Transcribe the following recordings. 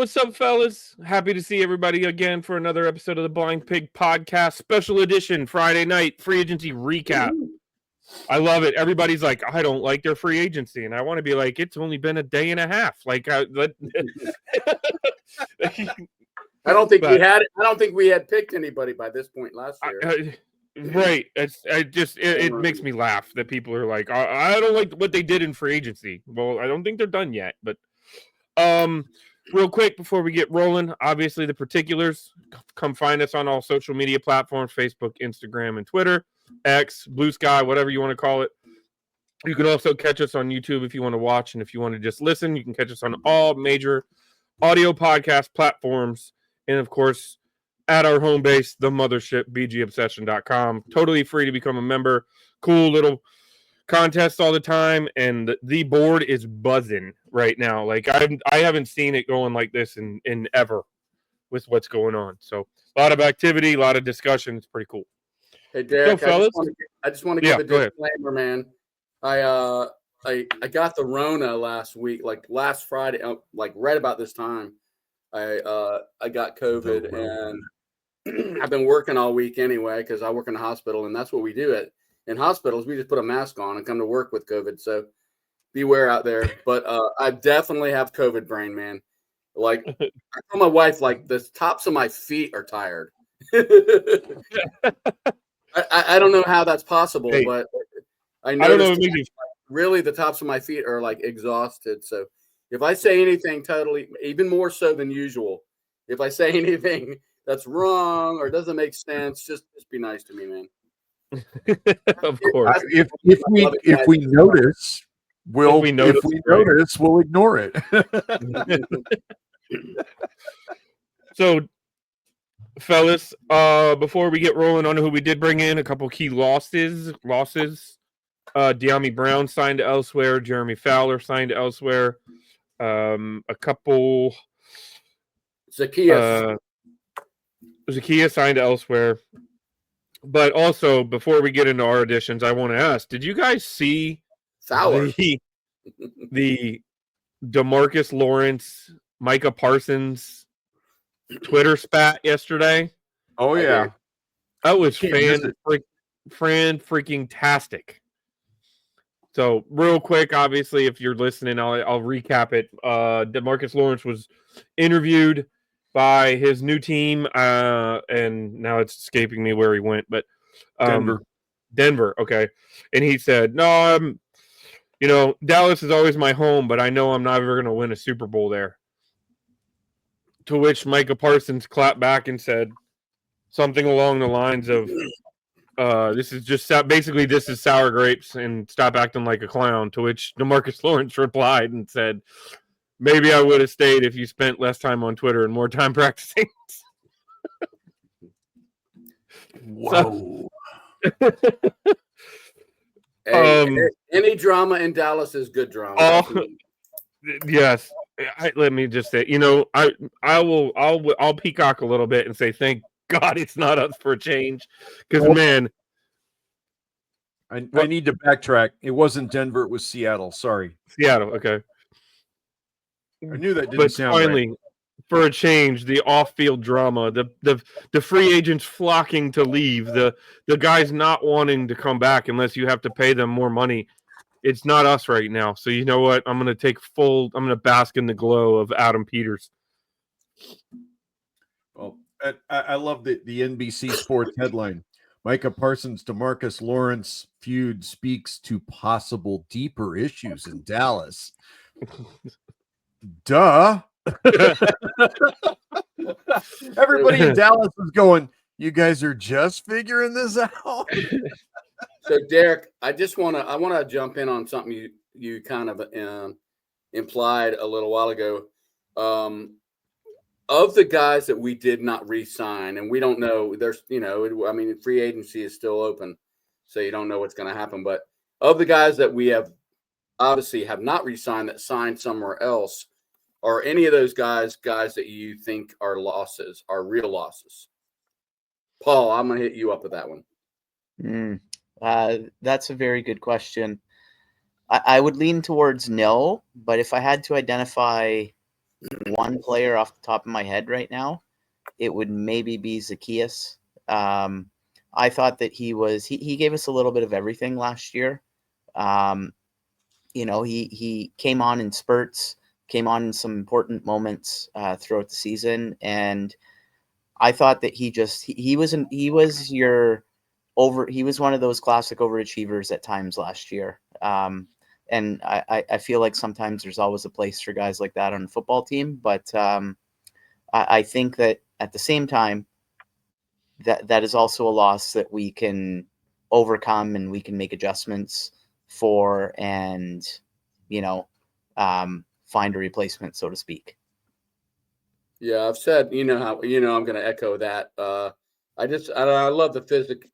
What's up, fellas? Happy to see everybody again for another episode of the Blind Pig Podcast, special edition, Friday night free agency recap. I love it. Everybody's like, I don't like their free agency, and I want to be like, it's only been a day and a half. Like, I don't think we had. I don't think we had picked anybody by this point last year. Right. It makes me laugh that people are like, I don't like what they did in free agency. Well, I don't think they're done yet, but real quick before we get rolling, obviously the particulars. Come find us on all social media platforms: Facebook, Instagram, and Twitter, X, Blue Sky, whatever you want to call it. You can also catch us on YouTube if you want to watch, and if you want to just listen, you can catch us on all major audio podcast platforms, and of course at our home base, the mothership, bgobsession.com. Totally free to become a member. Cool little contests all the time, and the board is buzzing right now. Like I haven't seen it going like this in ever with what's going on. So a lot of activity, a lot of discussion. It's pretty cool. Hey Derek, I just want to give a disclaimer, man. I got the Rona last week, like last Friday, like right about this time. I got COVID, and I've been working all week anyway because I work in a hospital, and that's what we do in hospitals. We just put a mask on and come to work with COVID. So beware out there. But I definitely have COVID brain, man. Like I tell my wife, like the tops of my feet are tired. I don't know how that's possible, but I don't know. Really, the tops of my feet are like exhausted. So if I say anything totally, even more so than usual, if I say anything that's wrong or doesn't make sense, just be nice to me, man. Of course. If we notice, we'll ignore it. So, fellas, before we get rolling on who we did bring in, a couple key losses. De'Ami Brown signed elsewhere. Jeremy Fowler signed elsewhere. A couple. Zakia signed elsewhere. But also, before we get into our additions, I want to ask: did you guys see the DeMarcus Lawrence, Micah Parsons Twitter spat yesterday? Oh yeah, that was freaking-tastic. So, real quick, obviously, if you're listening, I'll recap it. DeMarcus Lawrence was interviewed by his new team, and now it's escaping me where he went, but Denver, okay. And he said, "No, Dallas is always my home, but I know I'm never going to win a Super Bowl there." To which Micah Parsons clapped back and said something along the lines of, "This is sour grapes, and stop acting like a clown." To which DeMarcus Lawrence replied and said, "Maybe I would have stayed if you spent less time on Twitter and more time practicing." Whoa. Any drama in Dallas is good drama. Yes. Let me just say, I'll peacock a little bit and say, thank God it's not us for a change. Because, man. I need to backtrack. It wasn't Denver. It was Seattle. Sorry. Seattle. Okay. I knew that didn't sound finally, right. For a change, the off-field drama, the free agents flocking to leave, the guys not wanting to come back unless you have to pay them more money. It's not us right now. So you know what? I'm going to bask in the glow of Adam Peters. Well, I love the NBC Sports headline. Micah Parsons, DeMarcus Lawrence feud speaks to possible deeper issues in Dallas. Duh. Everybody in Dallas is going, you guys are just figuring this out. So Derek, I want to jump in on something you kind of implied a little while ago. Of the guys that we did not re-sign, and we don't know, free agency is still open, so you don't know what's going to happen. But of the guys that we have not re-signed that signed somewhere else, are any of those guys that you think are losses, are real losses? Paul, I'm going to hit you up with that one. That's a very good question. I would lean towards no, but if I had to identify one player off the top of my head right now, it would maybe be Zaccheaus. I thought that he gave us a little bit of everything last year. He came on in spurts, came on in some important moments throughout the season, and I thought that he was one of those classic overachievers at times last year. And I feel like sometimes there's always a place for guys like that on a football team, but I think that at the same time, that is also a loss that we can overcome and we can make adjustments for, and find a replacement, so to speak. Yeah, I've said, I'm going to echo that. I love the physical.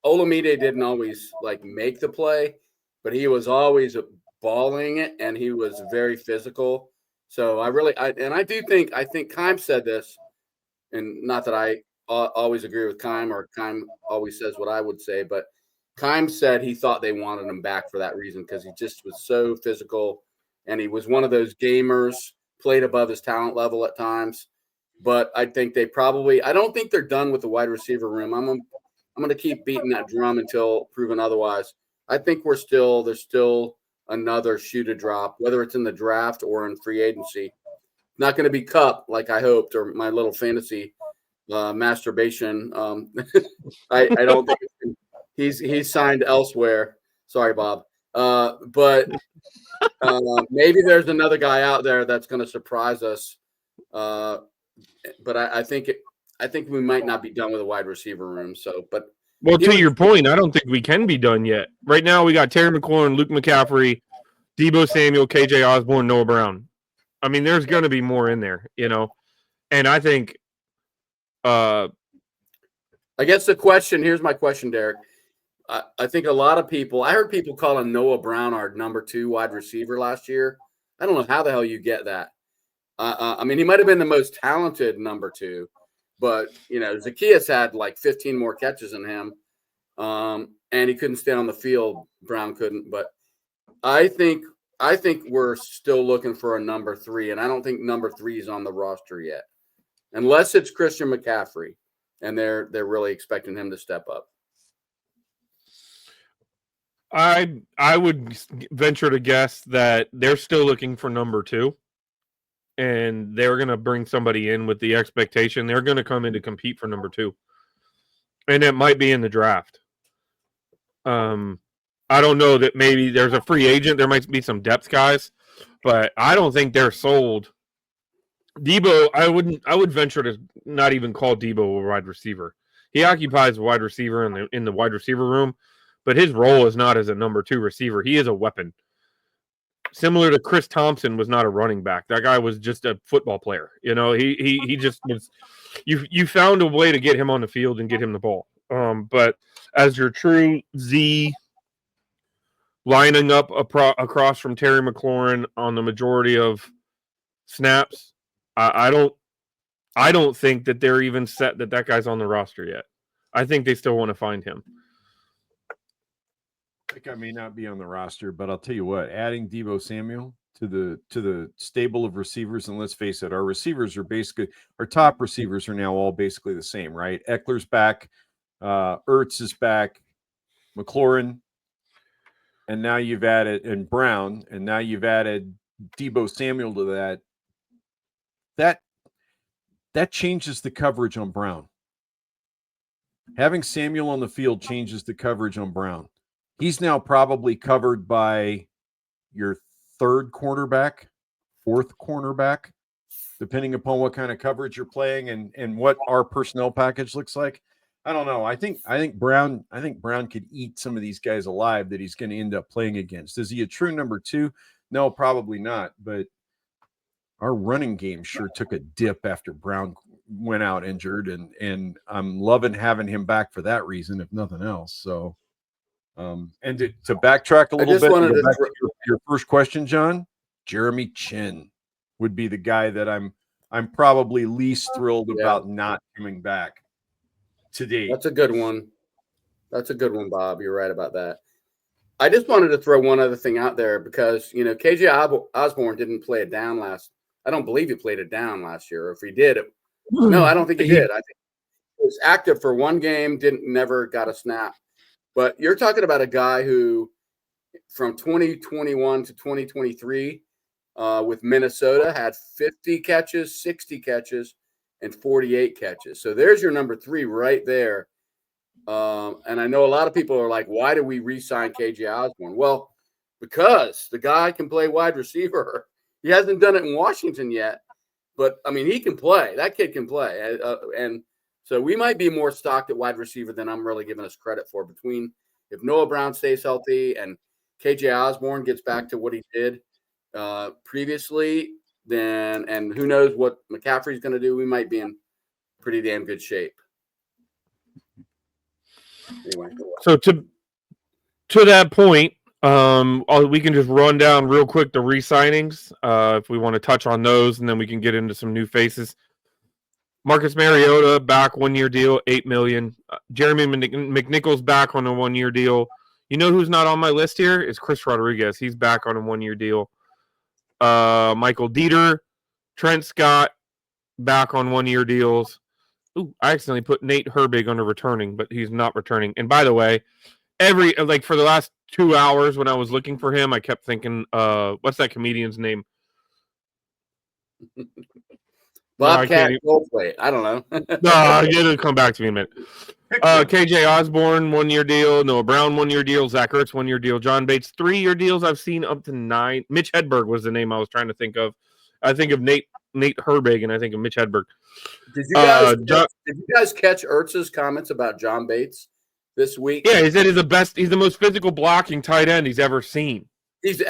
Olamide didn't always make the play, but he was always balling it, and he was very physical. So I think Keim said this, and not that I always agree with Keim, or Keim always says what I would say, but Keim said he thought they wanted him back for that reason, because he just was so physical, and he was one of those gamers, played above his talent level at times. But I think I don't think they're done with the wide receiver room. I'm going to keep beating that drum until proven otherwise. I think there's still another shoe to drop, whether it's in the draft or in free agency. Not going to be Kupp like I hoped, or my little fantasy masturbation. I don't think he's signed elsewhere. Sorry, Bob. But maybe there's another guy out there that's going to surprise us. But I think we might not be done with a wide receiver room. To your point, I don't think we can be done yet. Right now, we got Terry McLaurin, Luke McCaffrey, Deebo Samuel, KJ Osborne, Noah Brown. I mean, there's going to be more in there, And I think, I guess here's my question, Derek. I think a lot of people, I heard people calling Noah Brown our number 2 wide receiver last year. I don't know how the hell you get that. I mean, he might have been the most talented number 2, but Zaccheaus had 15 more catches than him, and he couldn't stay on the field. Brown couldn't, but I think we're still looking for a number 3, and I don't think number 3 is on the roster yet, unless it's Christian McCaffrey, and they're really expecting him to step up. I would venture to guess that they're still looking for number 2, and they're going to bring somebody in with the expectation they're going to come in to compete for number 2, and it might be in the draft. I don't know that maybe there's a free agent. There might be some depth guys, but I don't think they're sold. Deebo, I would venture to not even call Deebo a wide receiver. He occupies a wide receiver in the wide receiver room, but his role is not as a number 2 receiver. He is a weapon. Similar to Chris Thompson was not a running back. That guy was just a football player. He just was. You found a way to get him on the field and get him the ball. But as your true Z, lining up across from Terry McLaurin on the majority of snaps, I don't think that they're even set that guy's on the roster yet. I think they still want to find him. I think I may not be on the roster, but I'll tell you what, adding Deebo Samuel to the stable of receivers, and let's face it, our receivers are our top receivers are now all basically the same, right? Eckler's back, Ertz is back, McLaurin, and now you've added Brown, and now you've added Deebo Samuel to that. That changes the coverage on Brown. Having Samuel on the field changes the coverage on Brown. He's now probably covered by your 3rd cornerback, 4th cornerback, depending upon what kind of coverage you're playing and what our personnel package looks like. I don't know. I think Brown could eat some of these guys alive that he's going to end up playing against. Is he a true number 2? No, probably not. But our running game sure took a dip after Brown went out injured, and I'm loving having him back for that reason, if nothing else. So, and to backtrack a little bit, to back to your first question, John, Jeremy Chin would be the guy that I'm probably least thrilled about not coming back today. That's a good one. Bob. You're right about that. I just wanted to throw one other thing out there because, KJ Osborne didn't play it down last I don't believe he played it down last year. Or if he did, no, I don't think he did. I think he was active for one game, never got a snap. But you're talking about a guy who, from 2021 to 2023, with Minnesota, had 50 catches, 60 catches, and 48 catches. So there's your number 3 right there. And I know a lot of people are like, why do we re-sign KJ Osborne? Well, because the guy can play wide receiver. He hasn't done it in Washington yet, but I mean, he can play. That kid can play. And so we might be more stocked at wide receiver than I'm really giving us credit for. Between if Noah Brown stays healthy and KJ Osborne gets back to what he did previously, then, and who knows what McCaffrey's going to do, we might be in pretty damn good shape. Anyway. So to that point, we can just run down real quick the re-signings if we want to touch on those, and then we can get into some new faces. Marcus Mariota back 1-year deal, $8 million. Jeremy McNichols back on a 1-year deal. You know who's not on my list here is Chris Rodriguez. He's back on a 1-year deal. Michael Dieter, Trent Scott back on 1-year deals. Ooh, I accidentally put Nate Herbig under returning, but he's not returning. And by the way, for the last 2 hours when I was looking for him, I kept thinking, what's that comedian's name? Bobcat Goldthwait. I don't know. No, it'll come back to me in a minute. KJ Osborne, 1-year deal. Noah Brown, 1-year deal. Zach Ertz, 1-year deal. John Bates, 3-year deals. I've seen up to 9. Mitch Hedberg was the name I was trying to think of. I think of Nate Herbig, and I think of Mitch Hedberg. Did you guys catch Ertz's comments about John Bates this week? Yeah, he said he's the most physical blocking tight end he's ever seen. Yeah.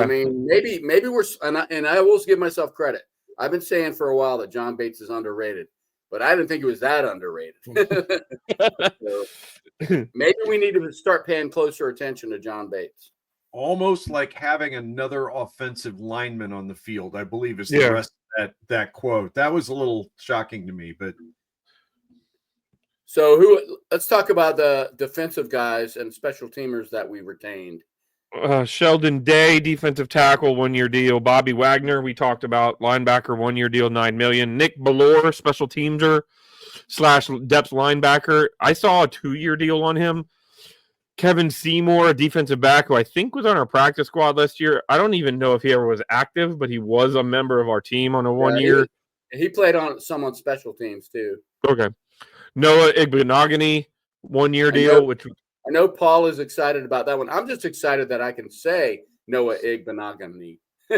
I mean, maybe we're and I always give myself credit. I've been saying for a while that John Bates is underrated, but I didn't think it was that underrated. So, maybe we need to start paying closer attention to John Bates. Almost like having another offensive lineman on the field, I believe, is the rest of that quote. That was a little shocking to me, but so let's talk about the defensive guys and special teamers that we retained. Sheldon Day, defensive tackle, 1-year deal. Bobby Wagner, we talked about, linebacker, 1-year deal, $9 million. Nick Bellore, special teamer / depth linebacker. I saw a 2-year deal on him. Kevin Seymour, a defensive back who I think was on our practice squad last year. I don't even know if he ever was active, but he was a member of our team on a 1-year. He played on some on special teams too. Okay. Noah Igbenogany, 1-year deal, I know Paul is excited about that one. I'm just excited that I can say Noah Igbenogany. I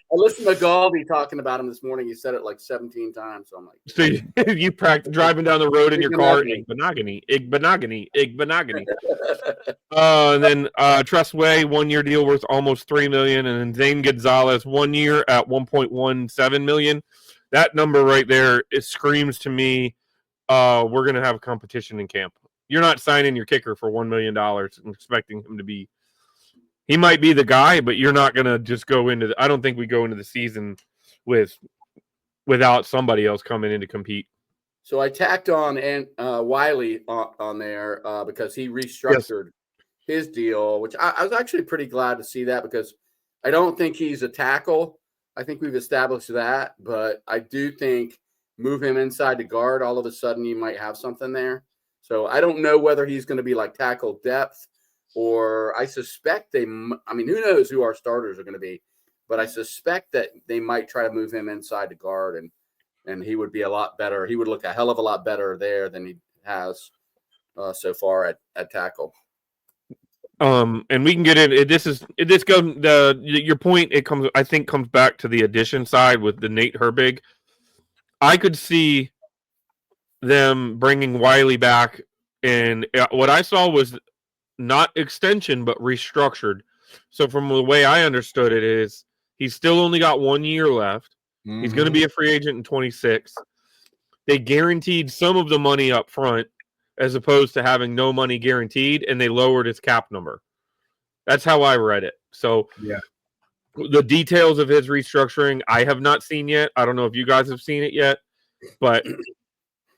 listened to Galdi talking about him this morning. He said it like 17 times. So I'm like, so you practice driving down the road in your car, Igbenogany. And then Tress Way, 1-year deal worth almost $3 million, and then Zane Gonzalez, 1 year at $1.17 million. That number right there, it screams to me, we're gonna have a competition in camp. You're not signing your kicker for $1 million and expecting him to be. He might be the guy, but you're not gonna just go into. I don't think we go into the season without somebody else coming in to compete. So I tacked on Wiley on there because he restructured his deal, which I was actually pretty glad to see that because I don't think he's a tackle. I think we've established that, but I do think move him inside the guard. All of a sudden, you might have something there. So I don't know whether he's going to be like tackle depth, or I suspect who knows who our starters are going to be, but I suspect that they might try to move him inside the guard, and he would be a lot better. He would look a hell of a lot better there than he has so far at tackle. And we can get in. Your point. I think comes back to the addition side with the Nate Herbig. I could see them bringing Wiley back, and what I saw was not extension but restructured. So from the way I understood it is he's still only got 1 year left. Mm-hmm. He's going to be a free agent in 26. They guaranteed some of the money up front as opposed to having no money guaranteed, and they lowered his cap number. That's how I read it. So the details of his restructuring I have not seen yet. I don't know if you guys have seen it yet, but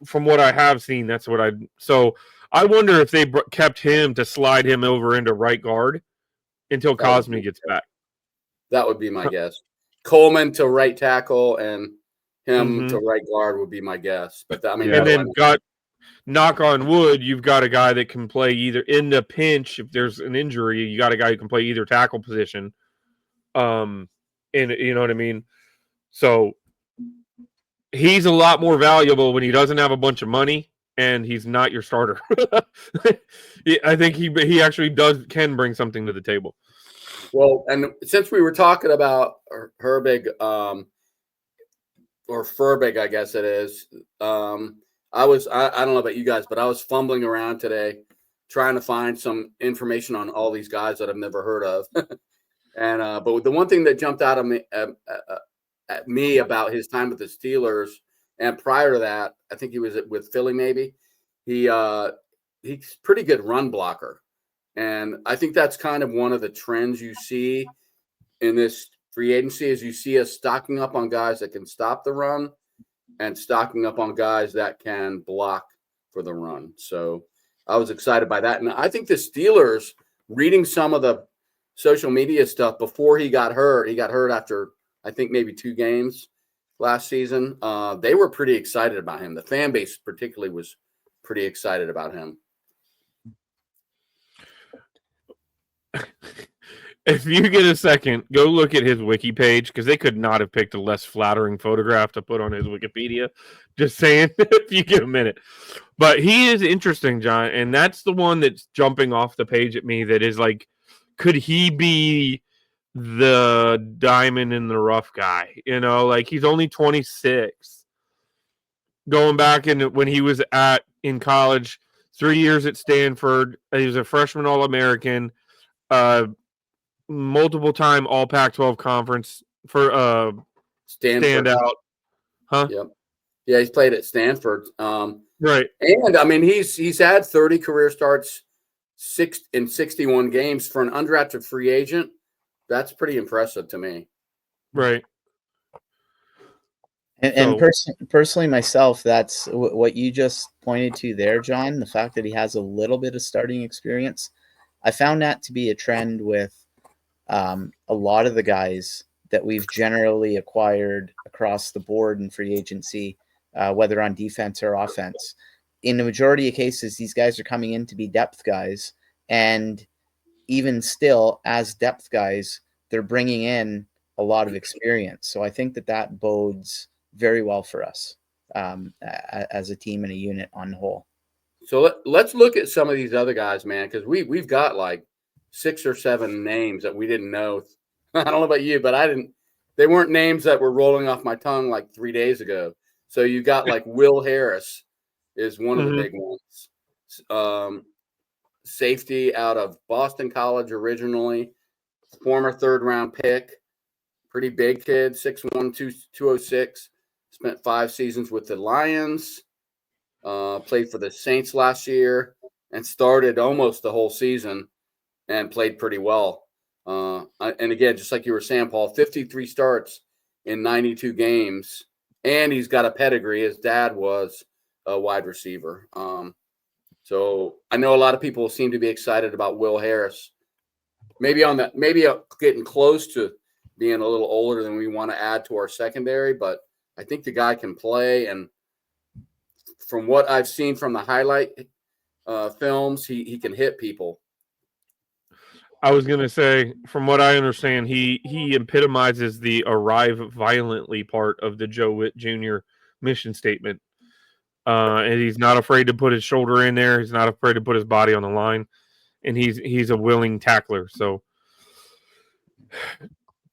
from what I have seen, that's what so I wonder if they kept him to slide him over into right guard until Cosme gets back. That would be my guess. Coleman to right tackle and him to right guard would be my guess. But I mean, and then knock on wood, you've got a guy that can play either in the pinch if there's an injury. You got a guy who can play either tackle position. And you know what I mean. So he's a lot more valuable when he doesn't have a bunch of money and he's not your starter. I think he actually can bring something to the table. Well, and since we were talking about Herbig, or Furbic, I guess it is. I don't know about you guys, but I was fumbling around today trying to find some information on all these guys that I've never heard of. And but the one thing that jumped out at me about his time with the Steelers, and prior to that, I think he was with Philly. Maybe he's pretty good run blocker, and I think that's kind of one of the trends you see in this free agency is you see us stocking up on guys that can stop the run and stocking up on guys that can block for the run. So I was excited by that. And I think the Steelers, reading some of the social media stuff before he got hurt after, I think, maybe 2 games last season. They were pretty excited about him. The fan base particularly was pretty excited about him. If you get a second, go look at his wiki page because they could not have picked a less flattering photograph to put on his Wikipedia. Just saying, if you get a minute. But he is interesting, John, and that's the one that's jumping off the page at me that is like, could he be the diamond in the rough guy? You know, like he's only 26. Going back when he was in college, 3 years at Stanford, he was a freshman All-American, multiple time All Pac-12 conference for standout. Huh? Yep. Yeah, he's played at Stanford. Right. And I mean, he's had 30 career starts, 61 games for an undrafted free agent. That's pretty impressive to me. Right. And personally, myself, that's what you just pointed to there, John. The fact that he has a little bit of starting experience, I found that to be a trend with a lot of the guys that we've generally acquired across the board in free agency, whether on defense or offense. In the majority of cases, these guys are coming in to be depth guys, and even still, as depth guys, they're bringing in a lot of experience. So I think that bodes very well for us as a team and a unit on the whole. So let's look at some of these other guys, man, because we've got like 6 or 7 names that we didn't know. I don't know about you, but they weren't names that were rolling off my tongue like 3 days ago. So you got like Will Harris is one of the big ones. Safety out of Boston College originally, former 3rd-round pick, pretty big kid, 6'1", 206, spent 5 seasons with the Lions, played for the Saints last year, and started almost the whole season and played pretty well. And again, just like you were saying, Paul, 53 starts in 92 games, and he's got a pedigree. His dad was a wide receiver. So I know a lot of people seem to be excited about Will Harris. Maybe getting close to being a little older than we want to add to our secondary, but I think the guy can play. And from what I've seen from the highlight films, he can hit people. I was going to say, from what I understand, he epitomizes the arrive violently part of the Joe Witt Jr. mission statement. And he's not afraid to put his shoulder in there. He's not afraid to put his body on the line. And he's a willing tackler. So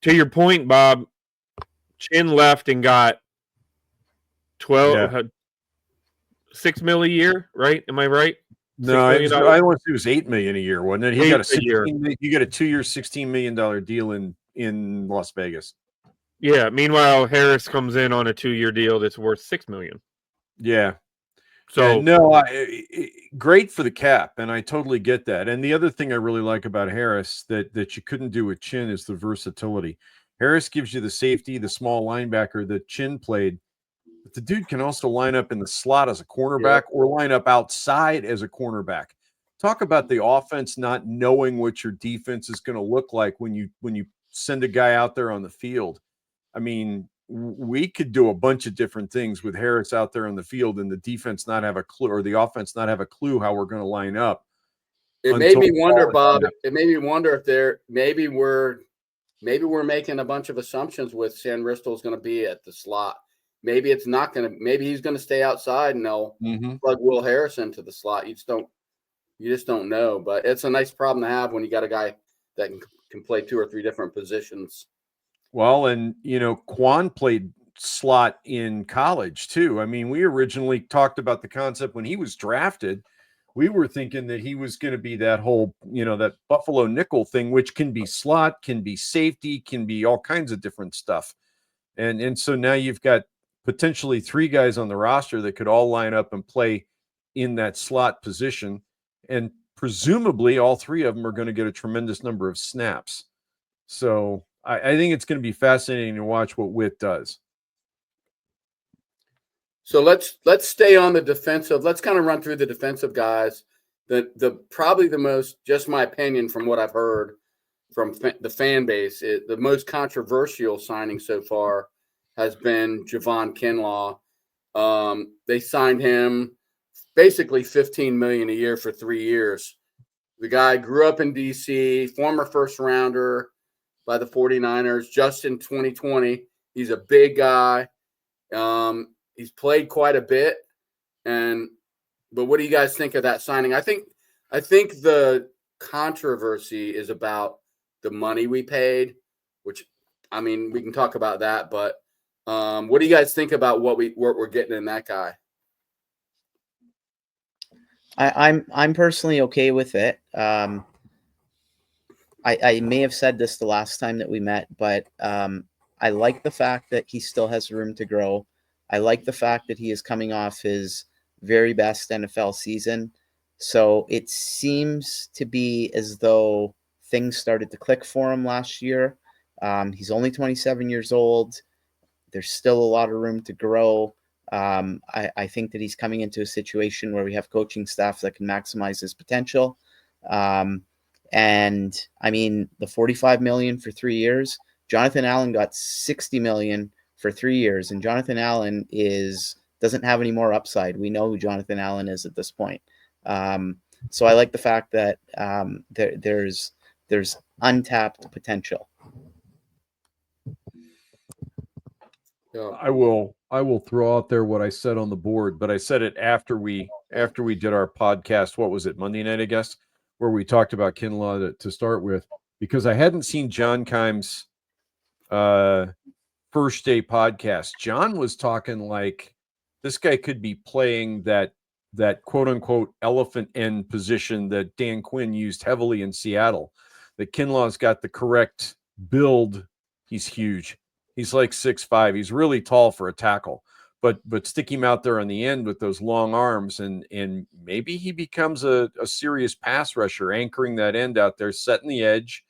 to your point, Bob, Chin left and got 6 million a year, right? Am I right? No, I want to say it was $8 million a year, wasn't it? He got a you got a 2-year, $16 million deal in Las Vegas. Yeah. Meanwhile, Harris comes in on a 2-year deal that's worth $6 million. Yeah. So great for the cap, and I totally get that. And the other thing I really like about Harris that you couldn't do with Chin is the versatility. Harris gives you the safety, the small linebacker that Chin played, but the dude can also line up in the slot as a cornerback or line up outside as a Talk about the offense not knowing what your defense is going to look like when you send a guy out there on the field. I mean, we could do a bunch of different things with Harris out there on the field and the defense not have a clue, or the offense not have a clue how we're going to line up. It made me wonder, Bob. It made me wonder if maybe we're making a bunch of assumptions with Sam Bristol is going to be at the slot. Maybe it's not going to. Maybe he's going to stay outside and they'll plug Will Harris into the slot. You just don't know. But it's a nice problem to have when you got a guy that can play 2 or 3 different positions. Well, and Quan played slot in college too. I mean, we originally talked about the concept when he was drafted. We were thinking that he was going to be that whole, that Buffalo nickel thing, which can be slot, can be safety, can be all kinds of different stuff. And so now you've got potentially 3 guys on the roster that could all line up and play in that slot position. And presumably all 3 of them are going to get a tremendous number of snaps. So I think it's going to be fascinating to watch what Witt does. So let's stay on the defensive. Let's kind of run through the defensive guys. The probably the most, just my opinion from what I've heard from the fan base, the most controversial signing so far has been Javon Kinlaw. They signed him basically $15 million a year for 3 years. The guy grew up in DC, former first rounder by the 49ers, just in 2020. He's a big guy. He's played quite a bit, but what do you guys think of that signing? I think the controversy is about the money we paid, which, I mean, we can talk about that. But what do you guys think about what we're getting in that guy? I'm personally okay with it. I may have said this the last time that we met, but I like the fact that he still has room to grow. I like the fact that he is coming off his very best NFL season. So it seems to be as though things started to click for him last year. He's only 27 years old. There's still a lot of room to grow. I think that he's coming into a situation where we have coaching staff that can maximize his potential. And I mean, the $45 million for 3 years, Jonathan Allen got $60 million for 3 years, and Jonathan Allen doesn't have any more upside. We know who Jonathan Allen is at this point. So I like the fact that there's untapped potential. I will throw out there what I said on the board, but I said it after we did our podcast. What was it, Monday night, I guess, where we talked about Kinlaw to start with, because I hadn't seen John Keim's first day podcast. John was talking like this guy could be playing that quote unquote elephant end position that Dan Quinn used heavily in Seattle. That Kinlaw's got the correct build. He's huge. He's like 6'5". He's really tall for a tackle, but stick him out there on the end with those long arms, and maybe he becomes a serious pass rusher, anchoring that end out there, setting the edge,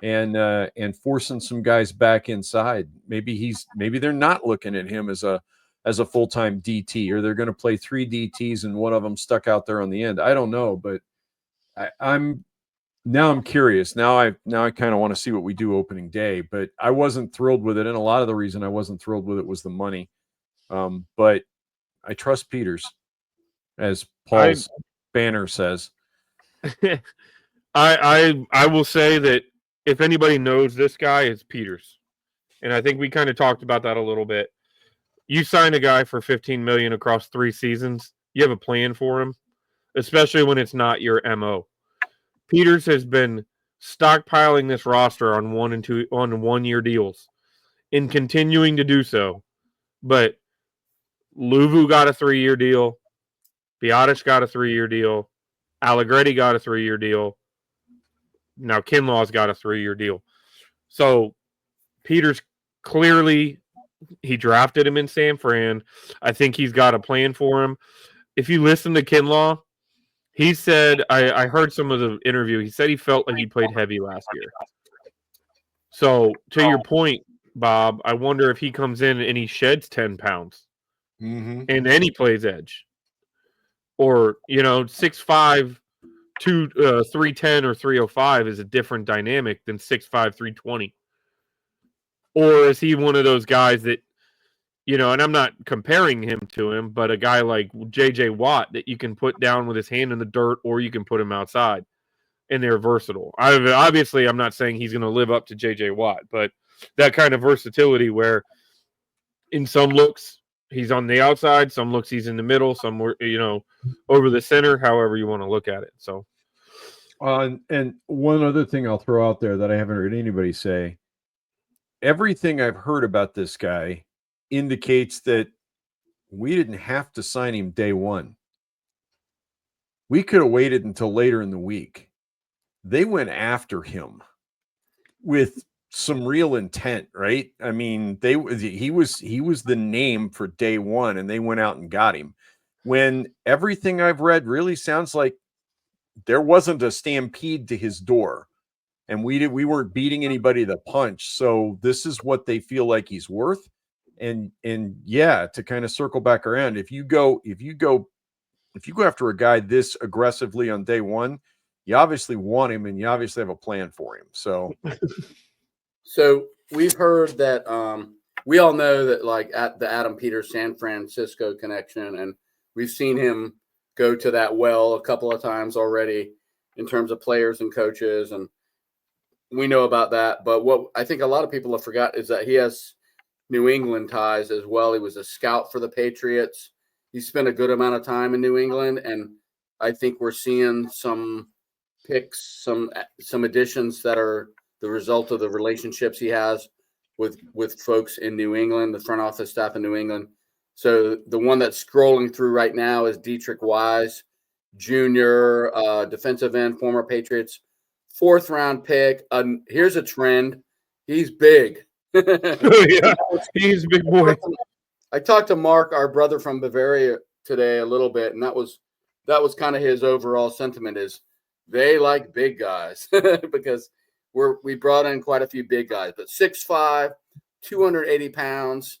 and forcing some guys back inside. Maybe they're not looking at him as a full-time DT, or they're going to play 3 DTs and one of them stuck out there on the end. I don't know, but I'm curious. Now I kind of want to see what we do opening day, but I wasn't thrilled with it. And a lot of the reason I wasn't thrilled with it was the money. But I trust Peters, as Paul's banner says. I will say that if anybody knows this guy, it's Peters. And I think we kind of talked about that a little bit. You sign a guy for $15 million across 3 seasons, you have a plan for him, especially when it's not your MO. Peters has been stockpiling this roster on 1 and 2 on 1-year deals, and continuing to do so. But Luvu got a 3-year deal, Biotic got a 3-year deal, Allegretti got a 3-year deal. Now Kinlaw's got a 3-year deal. So Peters clearly, he drafted him in San Fran. I think he's got a plan for him. If you listen to Kinlaw, he said, I heard some of the interview, he said he felt like he played heavy last year. So to your point, Bob, I wonder if he comes in and he sheds 10 pounds and then he plays edge. Or, 6'5", 310 or 305 is a different dynamic than 6'5", 320. Or is he one of those guys that, you know, and I'm not comparing him to him, but a guy like J.J. Watt that you can put down with his hand in the dirt or you can put him outside, and they're versatile. Obviously, I'm not saying he's going to live up to J.J. Watt, but that kind of versatility where in some looks he's on the outside, some looks he's in the middle, some, you know, over the center, however you want to look at it. So, and one other thing I'll throw out there that I haven't heard anybody say, everything I've heard about this guy indicates that we didn't have to sign him day one. We could have waited until later in the week. They went after him with some real intent, right? I mean, he was the name for day one, and they went out and got him. When everything I've read really sounds like there wasn't a stampede to his door, and we weren't beating anybody to the punch. So this is what they feel like he's worth. And yeah, to kind of circle back around, if you go after a guy this aggressively on day one, you obviously want him and you obviously have a plan for him. So we've heard that we all know that, like, at the Adam Peters San Francisco connection, and we've seen him go to that well a couple of times already in terms of players and coaches, and we know about that. But what I think a lot of people have forgot is that he has New England ties as well. He was a scout for the Patriots. He spent a good amount of time in New England, and I think we're seeing some picks, some additions that are the result of the relationships he has with folks in New England, the front office staff in New England. So the one that's scrolling through right now is Deatrich Wise, Jr., defensive end, former Patriots, 4th round pick. Here's a trend. He's big. Yeah, he's a big boy. I talked to Mark, our brother from Bavaria, today a little bit, and that was kind of his overall sentiment is they like big guys because we brought in quite a few big guys, but 6'5", 280 pounds,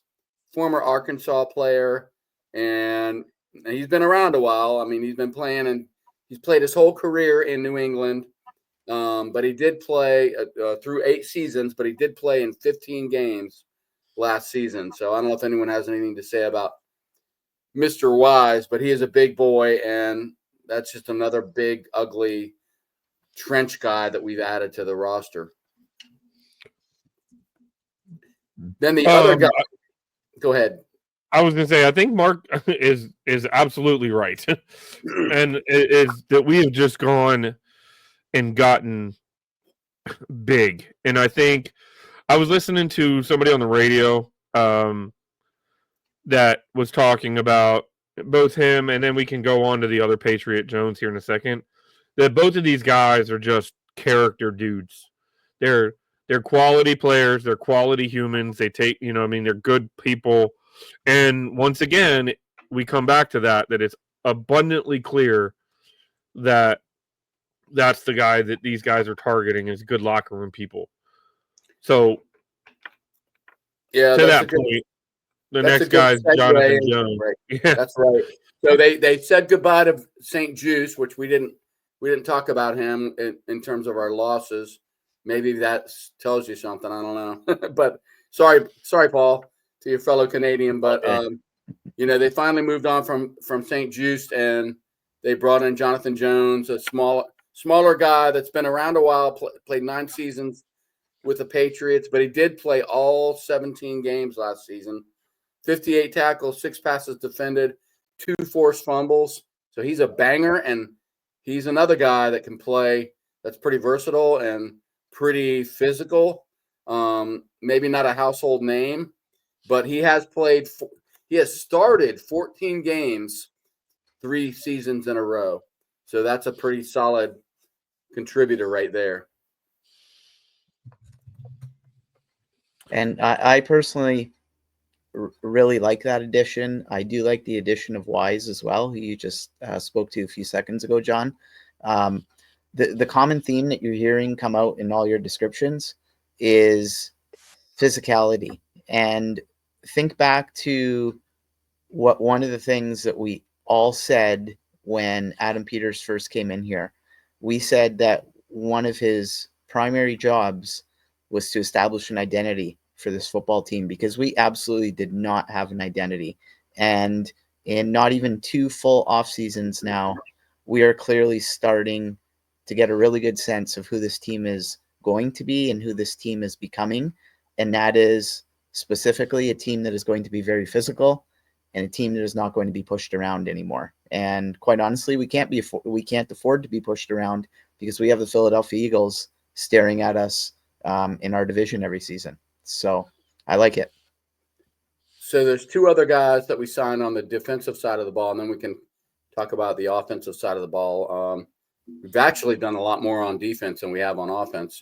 former Arkansas player, and he's been around a while. I mean, he's been playing, and he's played his whole career in New England, but he did play through 8 seasons, but he did play in 15 games last season. So I don't know if anyone has anything to say about Mr. Wise, but he is a big boy, and that's just another big, ugly trench guy that we've added to the roster. Then the other guy, go ahead. I was going to say, I think Mark is absolutely right. And it is that we have just gone and gotten big. And I think I was listening to somebody on the radio that was talking about both him, and then we can go on to the other Patriot, Jones, here in a second, that both of these guys are just character dudes. They're quality players. They're quality humans. They take, you know, I mean, they're good people. And once again, we come back to that it's abundantly clear that that's the guy that these guys are targeting is good locker room people. So, yeah, to that point, the next guy is Jonathan Jones. Right. Yeah. That's right. So they said goodbye to St. Juice, which we didn't talk about him in terms of our losses. Maybe that tells you something. I don't know. But sorry, Paul, to your fellow Canadian. But you know, they finally moved on from St. Juice, and they brought in Jonathan Jones, a smaller guy that's been around a while, played 9 seasons with the Patriots, but he did play all 17 games last season. 58 tackles, 6 passes defended, 2 forced fumbles. So he's a banger, and he's another guy that can play that's pretty versatile and pretty physical. Maybe not a household name, but he has started 14 games 3 seasons in a row. So that's a pretty solid contributor right there. And I personally really like that addition. I do like the addition of Wise as well, who you just spoke to a few seconds ago, John. The common theme that you're hearing come out in all your descriptions is physicality. And think back to what one of the things that we all said when Adam Peters first came in here. We said that one of his primary jobs was to establish an identity for this football team, because we absolutely did not have an identity. And in not even 2 full off seasons now, we are clearly starting to get a really good sense of who this team is going to be and who this team is becoming. And that is specifically a team that is going to be very physical and a team that is not going to be pushed around anymore. And quite honestly, we can't afford to be pushed around, because we have the Philadelphia Eagles staring at us in our division every season. So I like it. So there's 2 other guys that we signed on the defensive side of the ball, and then we can talk about the offensive side of the ball. We've actually done a lot more on defense than we have on offense.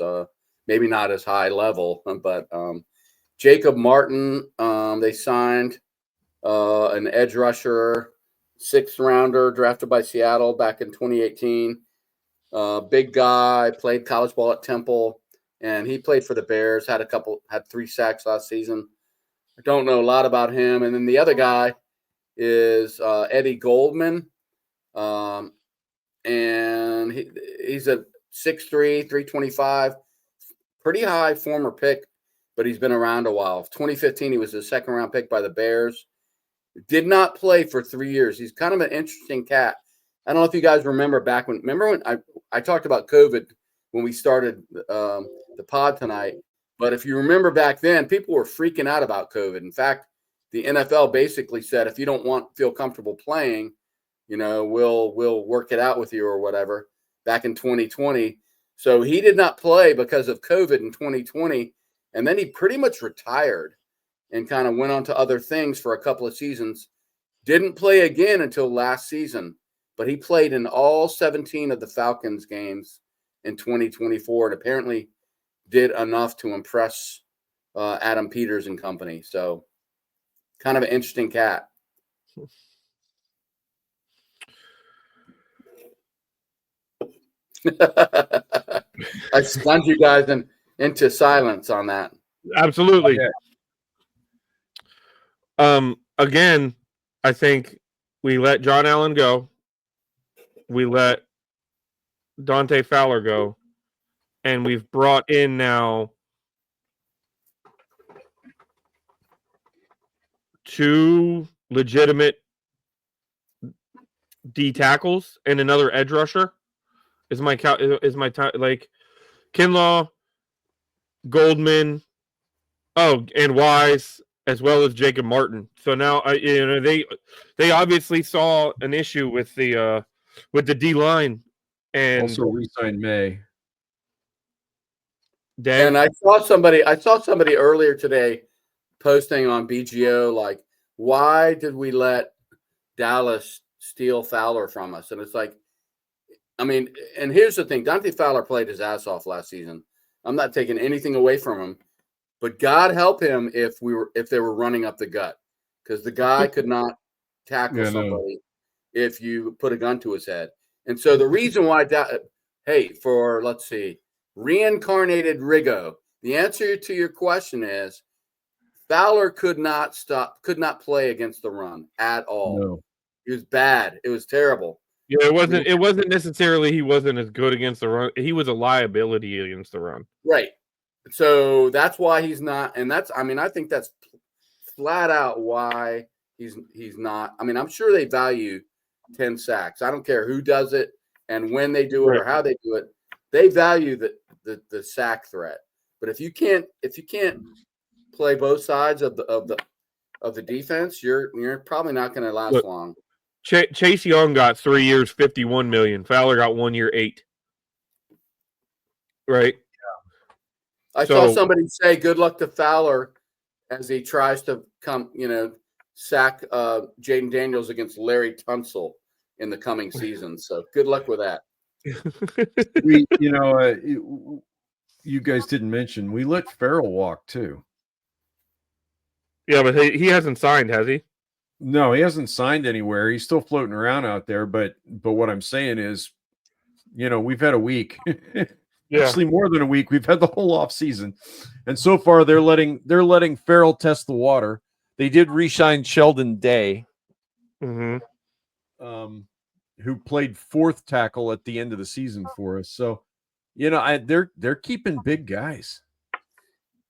Maybe not as high level, but Jacob Martin, they signed an edge rusher, 6th rounder, drafted by Seattle back in 2018. Big guy, played college ball at Temple, and he played for the Bears, had 3 sacks last season. I don't know a lot about him. And then the other guy is Eddie Goldman. And he's a 6'3", 325, pretty high former pick, but he's been around a while. 2015, he was a 2nd round pick by the Bears. Did not play for 3 years. He's kind of an interesting cat. I don't know if you guys remember when I talked about COVID when we started the pod tonight. But if you remember back then, people were freaking out about COVID. In fact, the NFL basically said, if you don't feel comfortable playing, we'll work it out with you or whatever, back in 2020. So he did not play because of COVID in 2020. And then he pretty much retired and kind of went on to other things for a couple of seasons. Didn't play again until last season, but he played in all 17 of the Falcons games in 2024 and apparently did enough to impress Adam Peters and company. So kind of an interesting cat. I stunned you guys into silence on that. Absolutely. Again, I think we let John Allen go. We let Dante Fowler go. And we've brought in now 2 legitimate D tackles and another edge rusher. Is my like Kinlaw, Goldman, and Wise, as well as Jacob Martin. So now they obviously saw an issue with the D line, and also re-signed May. And I saw somebody earlier today posting on BGO, like, why did we let Dallas steal Fowler from us? And it's like, I mean, and here's the thing. Dante Fowler played his ass off last season. I'm not taking anything away from him, but God help him if they were running up the gut, because the guy could not tackle somebody if you put a gun to his head. And so the reason why let's see, reincarnated Rigo, the answer to your question is Fowler could not play against the run at all. No. He was bad. It was terrible. Yeah, it wasn't necessarily he wasn't as good against the run. He was a liability against the run. Right. So that's why he's not, and I think that's flat out why he's not. I mean, I'm sure they value 10 sacks. I don't care who does it and when they do it or how they do it. They value the sack threat. But if you can't play both sides of the defense, you're probably not going to last long. Chase Young got 3 years, $51 million. Fowler got 1 year, $8 million. Right. Yeah. I saw somebody say, "Good luck to Fowler as he tries to sack Jaden Daniels against Larry Tunsil in the coming season." So good luck with that. You guys didn't mention we let Farrell walk too. Yeah, but he hasn't signed, has he? No, he hasn't signed anywhere. He's still floating around out there. But what I'm saying is, we've had a week, actually more than a week. We've had the whole off season, and so far they're letting Farrell test the water. They did re-sign Sheldon Day, who played 4th tackle at the end of the season for us. So, they're keeping big guys.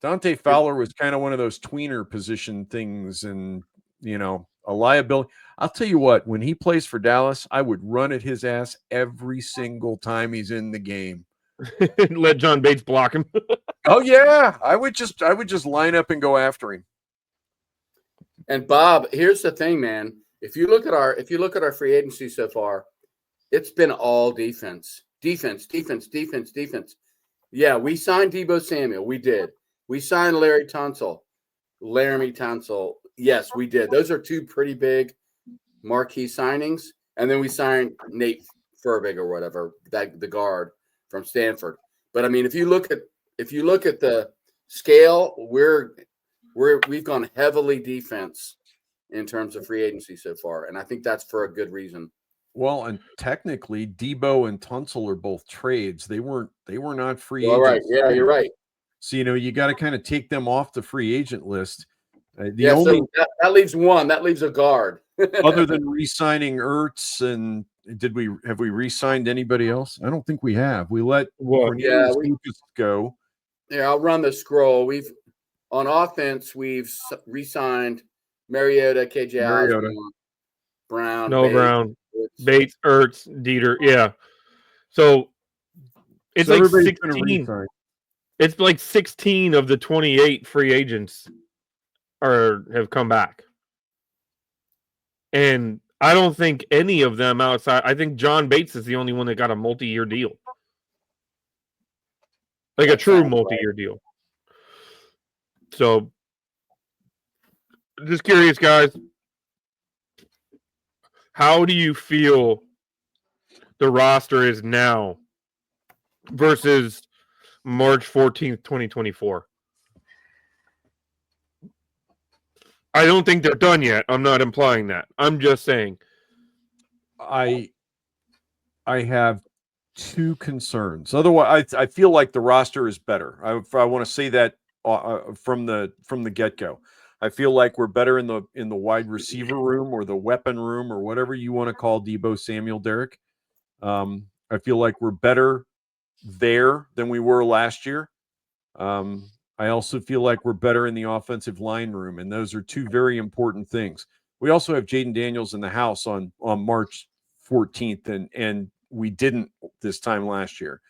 Dante Fowler was kind of one of those tweener position things, and a liability. I'll tell you what, when he plays for Dallas, I would run at his ass every single time he's in the game. Let John Bates block him. Oh yeah, I would just line up and go after him. And Bob, here's the thing, man. If you look at our free agency so far, it's been all defense. Defense. Yeah, we signed Deebo Samuel. We did. We signed Laramie Tunsil. Yes, we did. Those are two pretty big marquee signings. And then we signed Nate Furbick or whatever, the guard from Stanford. But I mean, if you look at the scale, we've gone heavily defense in terms of free agency so far, and I think that's for a good reason. Well, and technically, Deebo and Tunsil are both trades. They were not free agents. Right. Yeah, you're right. So you got to kind of take them off the free agent list. So that leaves one. That leaves a guard. Other than re-signing Ertz, and have we re-signed anybody else? I don't think we have. We let Lucas go. Yeah, I'll run the scroll. On offense, we've re-signed Mariota, KJ Osborne, Brown, Bates, Ertz, Dieter. Yeah. So it's like 16. It's like 16 of the 28 free agents have come back. And I don't think any of them outside. I think John Bates is the only one that got a multi-year deal. Like a true multi-year deal. So just curious, guys. How do you feel the roster is now versus March 14th, 2024? I don't think they're done yet. I'm not implying that. I'm just saying. I have two concerns. Otherwise, I feel like the roster is better. I want to say that from the get-go. I feel like we're better in the wide receiver room or the weapon room or whatever you want to call Deebo Samuel, Derek. I feel like we're better there than we were last year. I also feel like we're better in the offensive line room, and those are two very important things. We also have Jaden Daniels in the house on March 14th, and we didn't this time last year.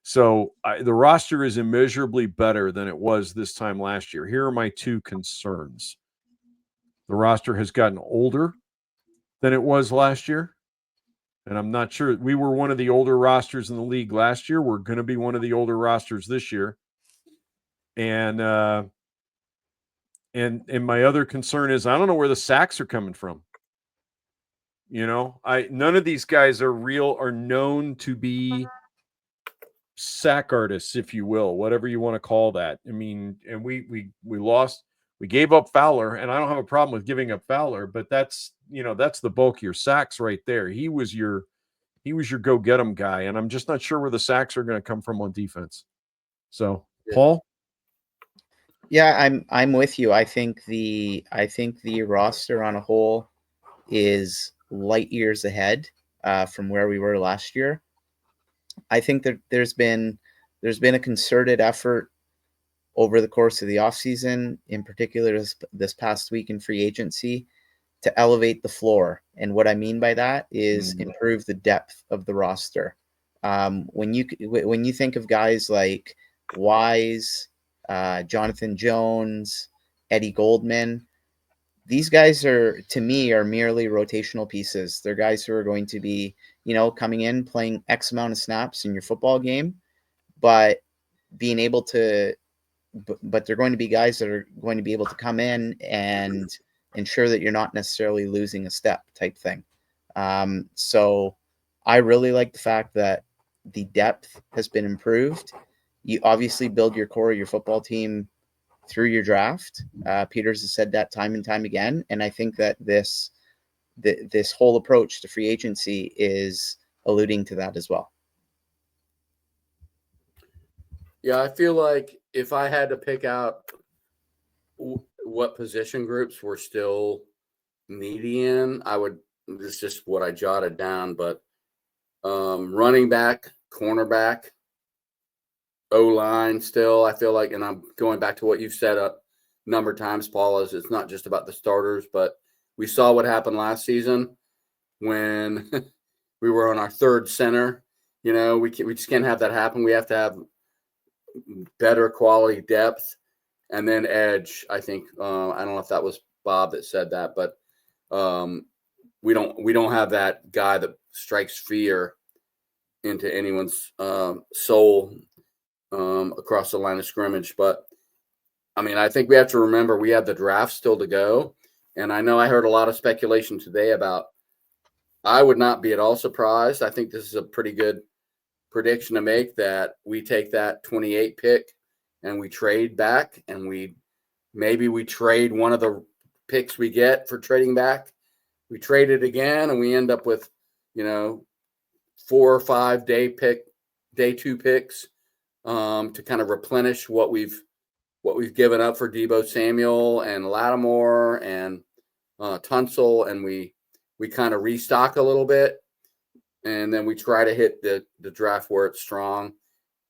So the roster is immeasurably better than it was this time last year. Here are my two concerns. The roster has gotten older than it was last year, and I'm not sure. We were one of the older rosters in the league last year. We're going to be one of the older rosters this year. And my other concern is I don't know where the sacks are coming from. None of these guys are known to be sack artists, if you will, whatever you want to call that. I mean, and we gave up Fowler, and I don't have a problem with giving up Fowler, but that's the bulk of your sacks right there. He was your go get 'em guy, and I'm just not sure where the sacks are going to come from on defense. So, Paul. Yeah, I'm with you. I think the roster on a whole is light years ahead from where we were last year. I think that there's been a concerted effort over the course of the offseason, in particular this past week in free agency, to elevate the floor. And what I mean by that is improve the depth of the roster. When you think of guys like Wise, Jonathan Jones, Eddie Goldman, these guys are merely rotational pieces. They're guys who are going to be, coming in, playing X amount of snaps in your football game, but they're going to be guys that are going to be able to come in and ensure that you're not necessarily losing a step type thing. So I really like the fact that the depth has been improved. You obviously build your core of your football team through your draft. Peters has said that time and time again. And I think that this whole approach to free agency is alluding to that as well. Yeah, I feel like if I had to pick out what position groups we're still needy in, this is just what I jotted down, but running back, cornerback, O-line still, I feel like, and I'm going back to what you've said a number of times, Paul, is it's not just about the starters, but we saw what happened last season when we were on our third center. We just can't have that happen. We have to have better quality depth and then edge. I think I don't know if that was Bob that said that, but we don't have that guy that strikes fear into anyone's soul across the line of scrimmage. But I mean, I think we have to remember we have the draft still to go. And I know I heard a lot of speculation today about, I would not be at all surprised. I think this is a pretty good prediction to make that we take that 28 pick and we trade back, and we trade one of the picks we get for trading back. We trade it again and we end up with, 4 or 5 day 2 picks to kind of replenish what we've given up for Deebo Samuel and Lattimore and Tunsil, and we kind of restock a little bit, and then we try to hit the draft where it's strong.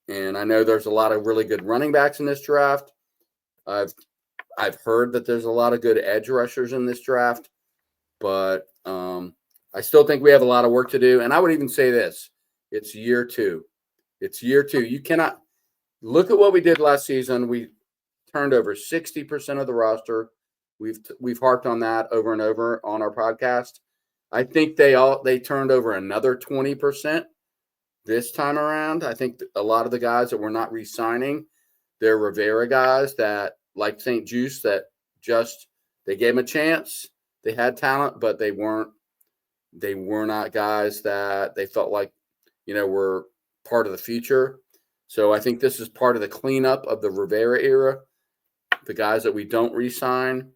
And I know there's a lot of really good running backs in this draft. I've heard that there's a lot of good edge rushers in this draft, but I still think we have a lot of work to do. And I would even say this: it's year 2. It's year 2. You cannot look at what we did last season. We turned over 60% of the roster. We've harped on that over and over on our podcast. I think they turned over another 20% this time around. I think a lot of the guys that we're not re-signing, they're Rivera guys that, like St. Juice, that just they gave them a chance. They had talent, but they were not guys that they felt like were part of the future. So I think this is part of the cleanup of the Rivera era, the guys that we don't re-sign,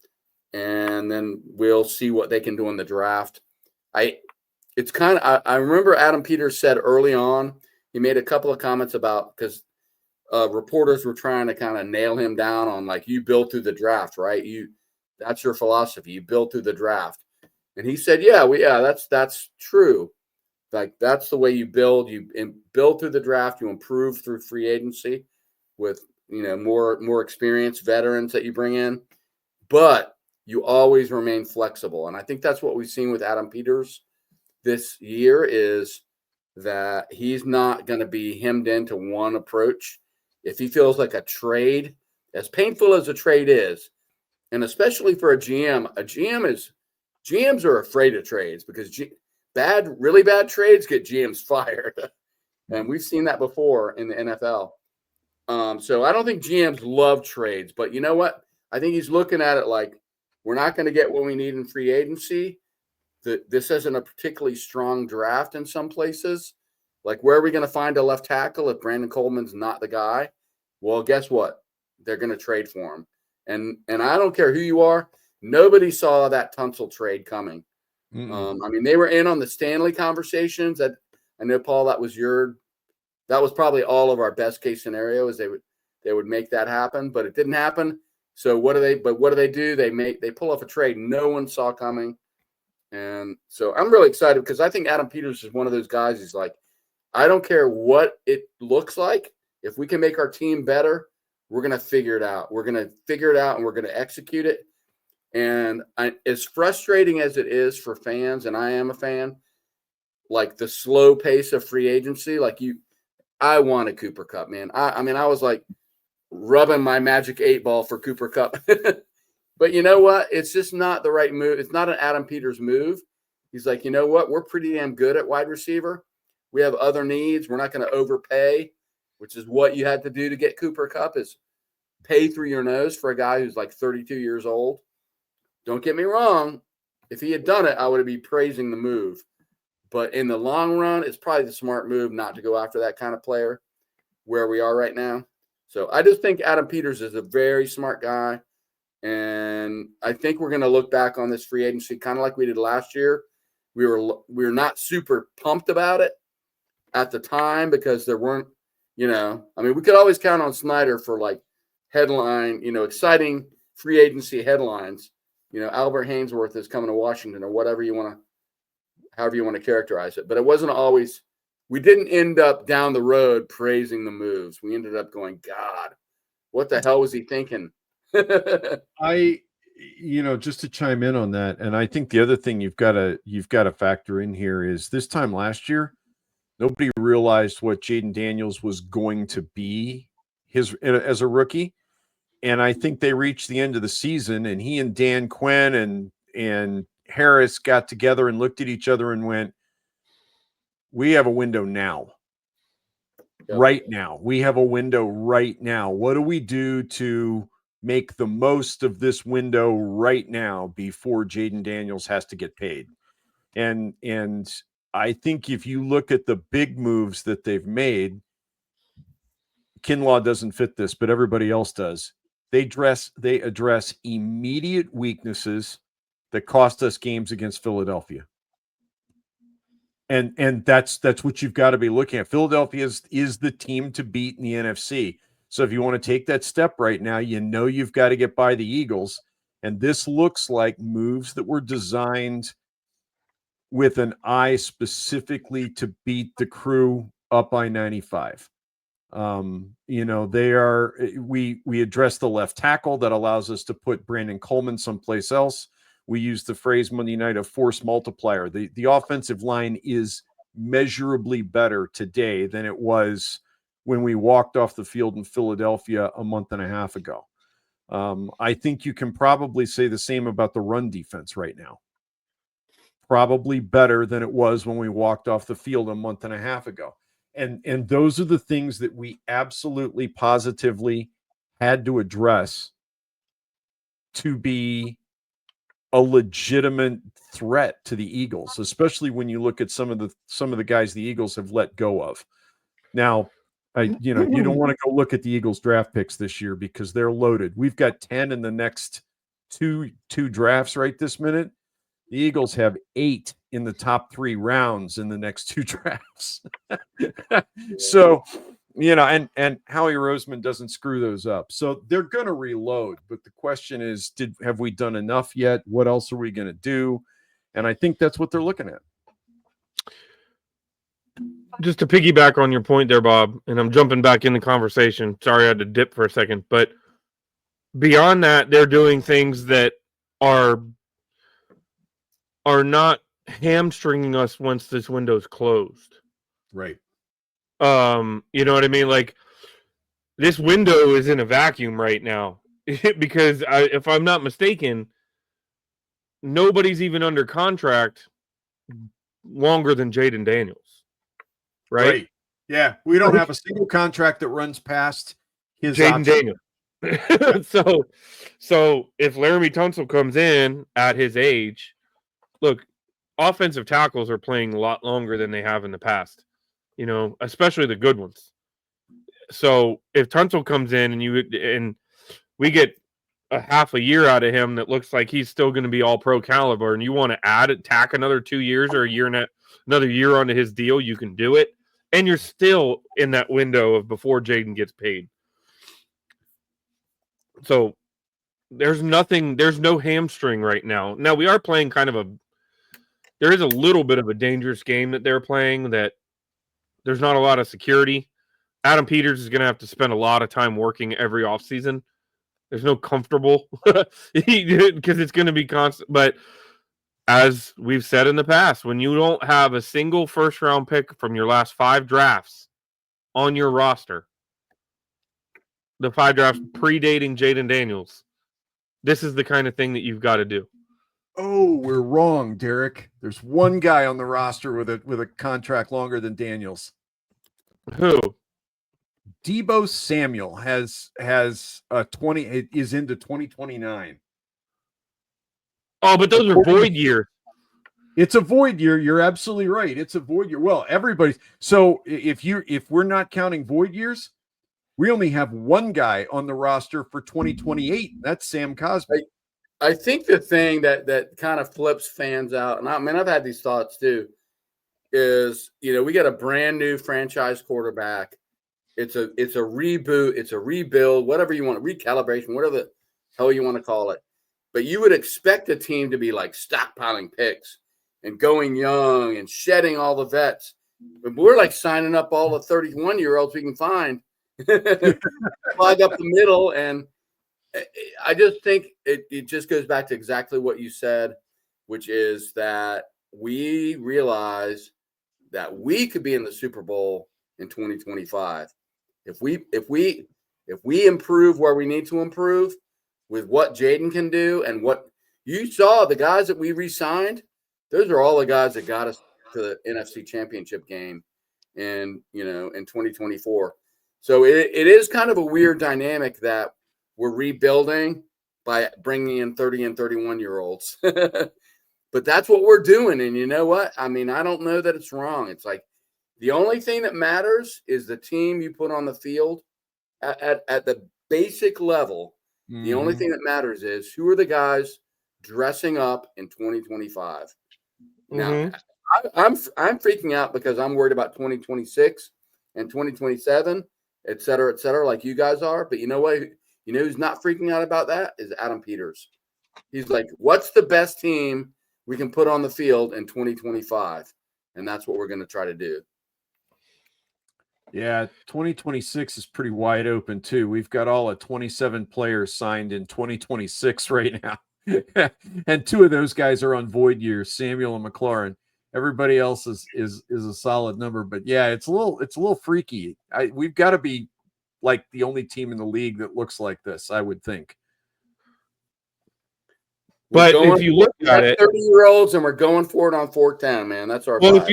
and then we'll see what they can do in the draft. I remember Adam Peters said early on, he made a couple of comments about, because reporters were trying to kind of nail him down on, like, you build through the draft, right? That's your philosophy. You build through the draft. And he said, that's true. Like, that's the way you build. You build through the draft. You improve through free agency with, more experienced veterans that you bring in. But you always remain flexible. And I think that's what we've seen with Adam Peters this year, is that he's not going to be hemmed into one approach. If he feels like a trade, as painful as a trade is, and especially for a GM GMs are afraid of trades, because really bad trades get GMs fired. And we've seen that before in the NFL. So I don't think GMs love trades, but you know what? I think he's looking at it like, we're not going to get what we need in free agency. This isn't a particularly strong draft in some places. Like, where are we going to find a left tackle if Brandon Coleman's not the guy? Well, guess what? They're going to trade for him. And I don't care who you are. Nobody saw that Tunsil trade coming. I mean, they were in on the Stanley conversations. That I know, Paul, that was probably all of our best case scenario, is they would make that happen, but it didn't happen. So what do they do? They pull off a trade no one saw coming. And so I'm really excited, because I think Adam Peters is one of those guys. He's like, I don't care what it looks like. If we can make our team better, we're going to figure it out. We're going to figure it out, and we're going to execute it. And as frustrating as it is for fans, and I am a fan, like the slow pace of free agency, I wanted Cooper Kupp, man. I mean, I was like rubbing my magic 8 ball for Cooper Kupp. But you know what? It's just not the right move. It's not an Adam Peters move. He's like, you know what? We're pretty damn good at wide receiver. We have other needs. We're not going to overpay, which is what you had to do to get Cooper Kupp, is pay through your nose for a guy who's like 32 years old. Don't get me wrong. If he had done it, I would be praising the move. But in the long run, it's probably the smart move not to go after that kind of player where we are right now. So I just think Adam Peters is a very smart guy. And I think we're going to look back on this free agency kind of like we did last year. We were not super pumped about it at the time, because there weren't, I mean, we could always count on Snyder for like headline, exciting free agency headlines. Albert Hainsworth is coming to Washington, or however you want to characterize it. But it wasn't always we didn't end up down the road praising the moves. We ended up going, God, what the hell was he thinking? Just to chime in on that, and I think the other thing you've got to factor in here is this time last year, nobody realized what Jayden Daniels was going to be as a rookie. And I think they reached the end of the season, and he and Dan Quinn and Harris got together and looked at each other and went, we have a window now. Yep. Right now. We have a window right now. What do we do to make the most of this window right now before Jayden Daniels has to get paid? And I think if you look at the big moves that they've made, Kinlaw doesn't fit this, but everybody else does. They address immediate weaknesses that cost us games against Philadelphia. And that's what you've got to be looking at. Philadelphia is the team to beat in the NFC. So if you want to take that step right now, you've got to get by the Eagles. And this looks like moves that were designed with an eye specifically to beat the Crew up by 95. We address the left tackle that allows us to put Brandon Coleman someplace else. We use the phrase Monday night of force multiplier. The offensive line is measurably better today than it was when we walked off the field in Philadelphia a month and a half ago. I think you can probably say the same about the run defense right now. Probably better than it was when we walked off the field a month and a half ago. And those are the things that we absolutely positively had to address to be a legitimate threat to the Eagles, especially when you look at some of the guys the Eagles have let go of. Now, you don't want to go look at the Eagles draft picks this year because they're loaded. We've got 10 in the next two drafts right this minute. The Eagles have 8 in the top 3 rounds in the next 2 drafts. So, and Howie Roseman doesn't screw those up. So they're going to reload. But the question is, have we done enough yet? What else are we going to do? And I think that's what they're looking at. Just to piggyback on your point there, Bob, and I'm jumping back in the conversation. Sorry, I had to dip for a second. But beyond that, they're doing things that are not hamstringing us once this window's closed. Right. You know what I mean? Like, this window is in a vacuum right now because if I'm not mistaken, nobody's even under contract longer than Jayden Daniels. Right? Yeah. We don't have a single contract that runs past his Jayden Daniels. So if Laramie Tunsil comes in at his age, look, offensive tackles are playing a lot longer than they have in the past, especially the good ones. So if Tunsil comes in and we get a half a year out of him that looks like he's still going to be all pro caliber, and you want to tack another 2 years or another year onto his deal, you can do it. And you're still in that window of before Jayden gets paid. So there's no hamstring right now. Now we are playing there is a little bit of a dangerous game that they're playing, that there's not a lot of security. Adam Peters is going to have to spend a lot of time working every offseason. There's no comfortable because it's going to be constant. But as we've said in the past, when you don't have a single first-round pick from your last 5 drafts on your roster, the 5 drafts predating Jayden Daniels, this is the kind of thing that you've got to do. Oh, we're wrong, Derek. There's one guy on the roster with a contract longer than Daniels. Who? Deebo Samuel has a 20. It is into 2029. Oh, but those are void years. It's a void year. You're absolutely right. It's a void year. Well, everybody's. So if we're not counting void years, we only have one guy on the roster for 2028. That's Sam Cosmi. I think the thing that kind of flips fans out, and I've had these thoughts too, is we got a brand new franchise quarterback. It's a reboot. It's a rebuild. Whatever you want, recalibration, whatever the hell you want to call it. But you would expect a team to be like stockpiling picks and going young and shedding all the vets we're like signing up all the 31-year-olds we can find, plug up the middle. And I just think it just goes back to exactly what you said, which is that we realize that we could be in the Super Bowl in 2025 if we improve where we need to improve with what Jaden can do. And what you saw, the guys that we re-signed, those are all the guys that got us to the NFC Championship game in 2024. So it is kind of a weird dynamic that we're rebuilding by bringing in 30 and 31-year-olds. But that's what we're doing. And you know what? I mean, I don't know that it's wrong. It's like the only thing that matters is the team you put on the field at the basic level. Mm-hmm. The only thing that matters is who are the guys dressing up in 2025. Mm-hmm. Now, I'm freaking out because I'm worried about 2026 and 2027, et cetera, like you guys are. But you know what? You know who's not freaking out about that is Adam Peters. He's like, what's the best team we can put on the field in 2025? And that's what we're going to try to do. Yeah, 2026 is pretty wide open too. We've got all of 27 players signed in 2026 right now. And 2 of those guys are on void years, Samuel and McLaurin. Everybody else is a solid number. But yeah, it's a little freaky. We've got to be like the only team in the league that looks like this, I would think. But if you look at it, 30-year-olds, and we're going for it on 4th down, man. That's our. Well,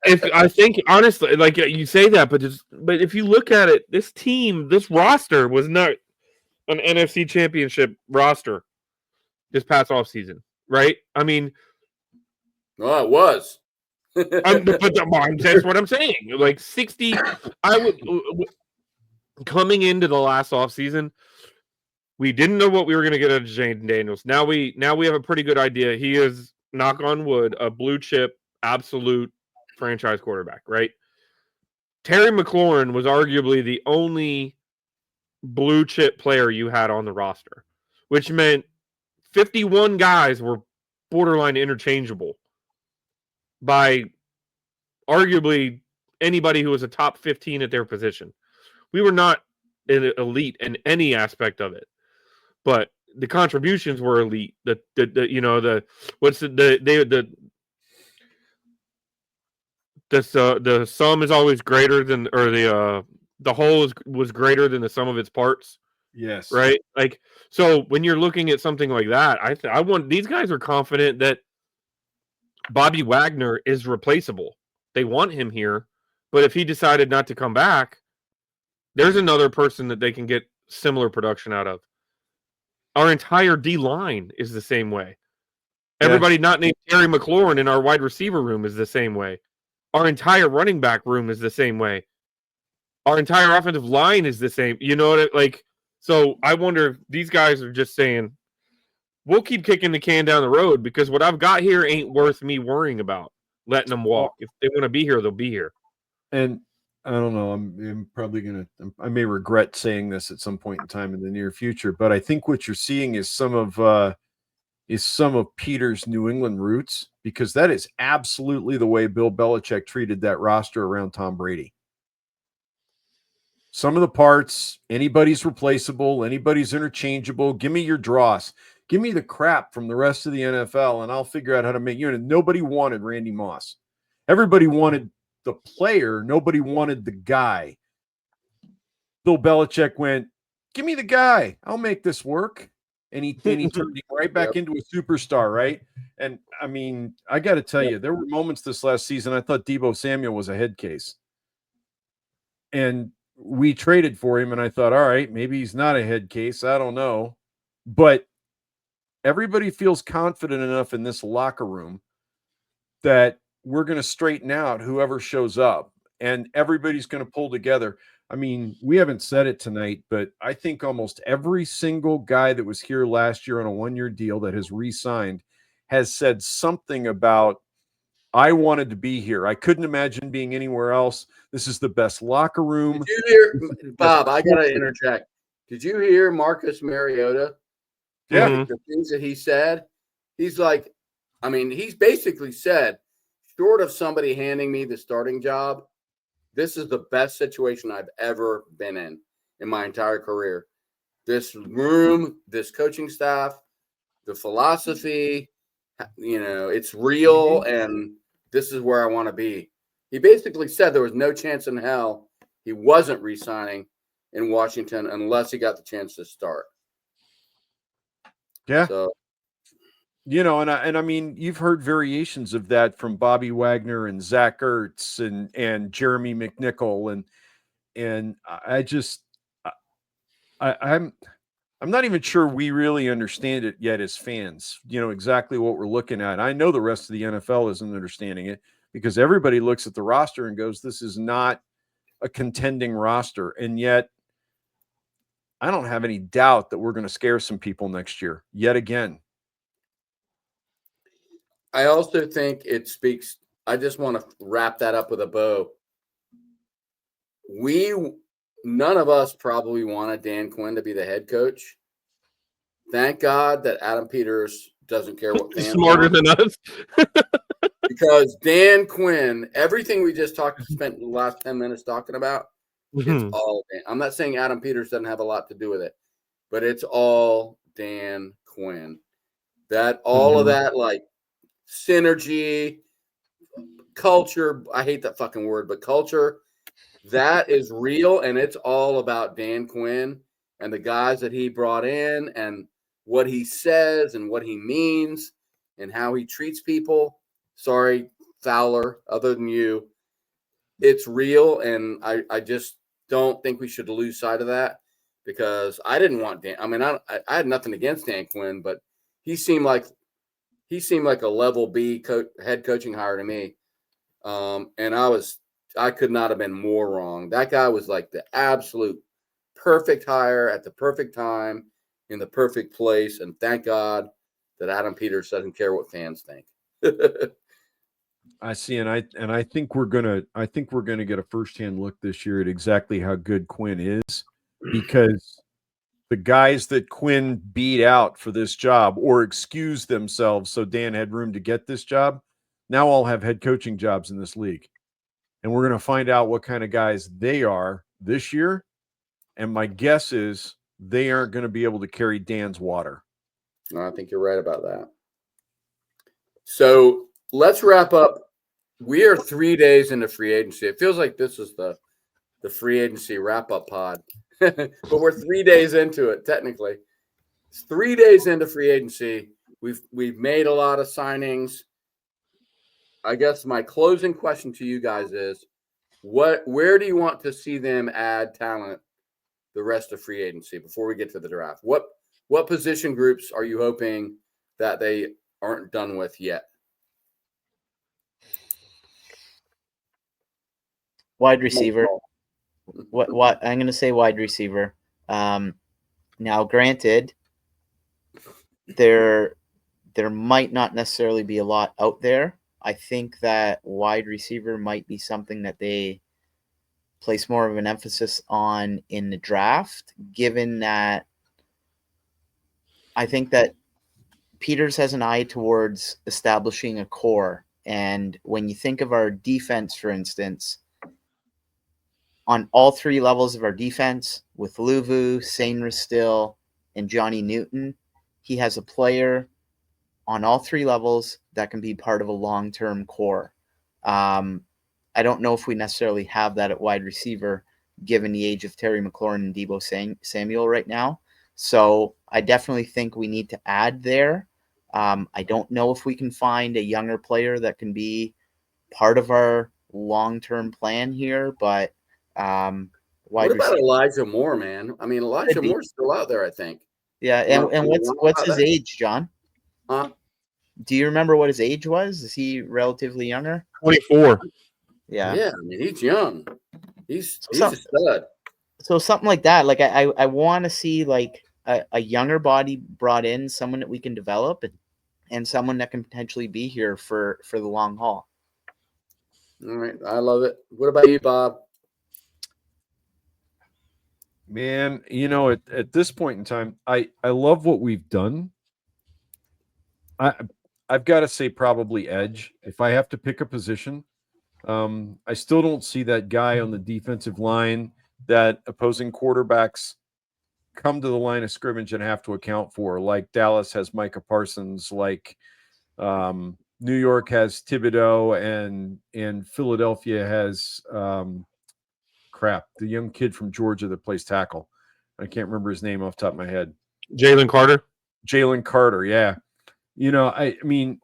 if I think honestly, like you say that, but if you look at it, this roster was not an NFC Championship roster this past offseason, right? I mean, no, it was. That's what I'm saying. Like 60, I would coming into the last offseason. We didn't know what we were going to get out of Jaden Daniels. Now we have a pretty good idea. He is, knock on wood, a blue chip, absolute franchise quarterback, right? Terry McLaurin was arguably the only blue chip player you had on the roster, which meant 51 guys were borderline interchangeable by arguably anybody who was a top 15 at their position. We were not an elite in any aspect of it. But the contributions were elite. The sum is always greater than, or the whole was greater than the sum of its parts. Yes. Right. Like, so when you're looking at something like that, I want, these guys are confident that Bobby Wagner is replaceable. They want him here, but if he decided not to come back, there's another person that they can get similar production out of. Our entire D line is the same way. Everybody not named Terry McLaurin in our wide receiver room is the same way. Our entire running back room is the same way. Our entire offensive line is the same. You know what? Like, so I wonder if these guys are just saying, we'll keep kicking the can down the road because what I've got here ain't worth me worrying about letting them walk. If they want to be here, they'll be here. And I don't know. I'm probably I may regret saying this at some point in time in the near future, but I think what you're seeing is some of Peter's New England roots, because that is absolutely the way Bill Belichick treated that roster around Tom Brady. Some of the parts, anybody's replaceable, anybody's interchangeable. Give me your dross. Give me the crap from the rest of the NFL, and I'll figure out how to make you. And nobody wanted Randy Moss. Everybody wanted the player, nobody wanted the guy. Bill Belichick went, give me the guy. I'll make this work. And he turned him right back into a superstar, right? And, I mean, I got to tell you, there were moments this last season I thought Deebo Samuel was a head case. And we traded for him, and I thought, all right, maybe he's not a head case. I don't know. But everybody feels confident enough in this locker room that we're going to straighten out whoever shows up, and everybody's going to pull together. I mean, we haven't said it tonight, but I think almost every single guy that was here last year on a 1-year deal that has re-signed has said something about, I wanted to be here. I couldn't imagine being anywhere else. This is the best locker room. Did you hear, Bob, I got to interject. Did you hear Marcus Mariota? Yeah. The things that he said, he's like, I mean, he's basically said, short of somebody handing me the starting job, this is the best situation I've ever been in my entire career. This room, this coaching staff, the philosophy, it's real, and this is where I want to be. He basically said there was no chance in hell he wasn't re-signing in Washington unless he got the chance to start. Yeah. So, and I mean, you've heard variations of that from Bobby Wagner and Zach Ertz and Jeremy McNichol, and I'm not even sure we really understand it yet as fans, exactly what we're looking at. I know the rest of the NFL isn't understanding it because everybody looks at the roster and goes, this is not a contending roster. And yet I don't have any doubt that we're going to scare some people next year yet again. I also think it speaks. I just want to wrap that up with a bow. None of us probably wanted Dan Quinn to be the head coach. Thank God that Adam Peters doesn't care what fans smarter than us. Because Dan Quinn, everything we just spent the last 10 minutes talking about, it's all Dan. I'm not saying Adam Peters doesn't have a lot to do with it, but it's all Dan Quinn. That all of that, like synergy, culture. I hate that fucking word, but culture. That is real, and it's all about Dan Quinn and the guys that he brought in and what he says and what he means and how he treats people. Sorry, Fowler, other than you. It's real, and I just don't think we should lose sight of that because I didn't want Dan. I mean, I had nothing against Dan Quinn, but he seemed like a level B head coaching hire to me. And I could not have been more wrong. That guy was like the absolute perfect hire at the perfect time in the perfect place. And thank God that Adam Peters doesn't care what fans think. I see, and I think we're gonna get a firsthand look this year at exactly how good Quinn is, because the guys that Quinn beat out for this job or excused themselves so Dan had room to get this job, now all have head coaching jobs in this league. And we're going to find out what kind of guys they are this year. And my guess is they aren't going to be able to carry Dan's water. No, I think you're right about that. So let's wrap up. We are 3 days into free agency. It feels like this is the free agency wrap-up pod. But we're 3 days into it, technically. It's 3 days into free agency. We've made a lot of signings. I guess my closing question to you guys is, where do you want to see them add talent the rest of free agency before we get to the draft? What position groups are you hoping that they aren't done with yet? Wide receiver. What I'm going to say wide receiver. Now, granted, there might not necessarily be a lot out there. I think that wide receiver might be something that they place more of an emphasis on in the draft, given that I think that Peters has an eye towards establishing a core. And when you think of our defense, for instance, on all three levels of our defense, with Luvu, Sane Ristil, and Johnny Newton, he has a player on all three levels that can be part of a long-term core. I don't know if we necessarily have that at wide receiver, given the age of Terry McLaurin and Deebo Samuel right now. So I definitely think we need to add there. I don't know if we can find a younger player that can be part of our long-term plan here, but what about Elijah Moore, man? I mean, Elijah Moore's still out there, I think. Yeah, and what's his age, John? Huh? Do you remember what his age was? Is he relatively younger? 24. Yeah. I mean, he's young. He's a stud. So something like that. Like I want to see like a younger body brought in, someone that we can develop, and someone that can potentially be here for the long haul. All right, I love it. What about you, Bob? Man, at this point in time, I love what we've done. I've got to say probably edge. If I have to pick a position, I still don't see that guy on the defensive line that opposing quarterbacks come to the line of scrimmage and have to account for, like Dallas has Micah Parsons, like New York has Thibodeau, and Philadelphia has the young kid from Georgia that plays tackle. I can't remember his name off the top of my head. Jalen Carter. Jalen Carter, yeah. I mean,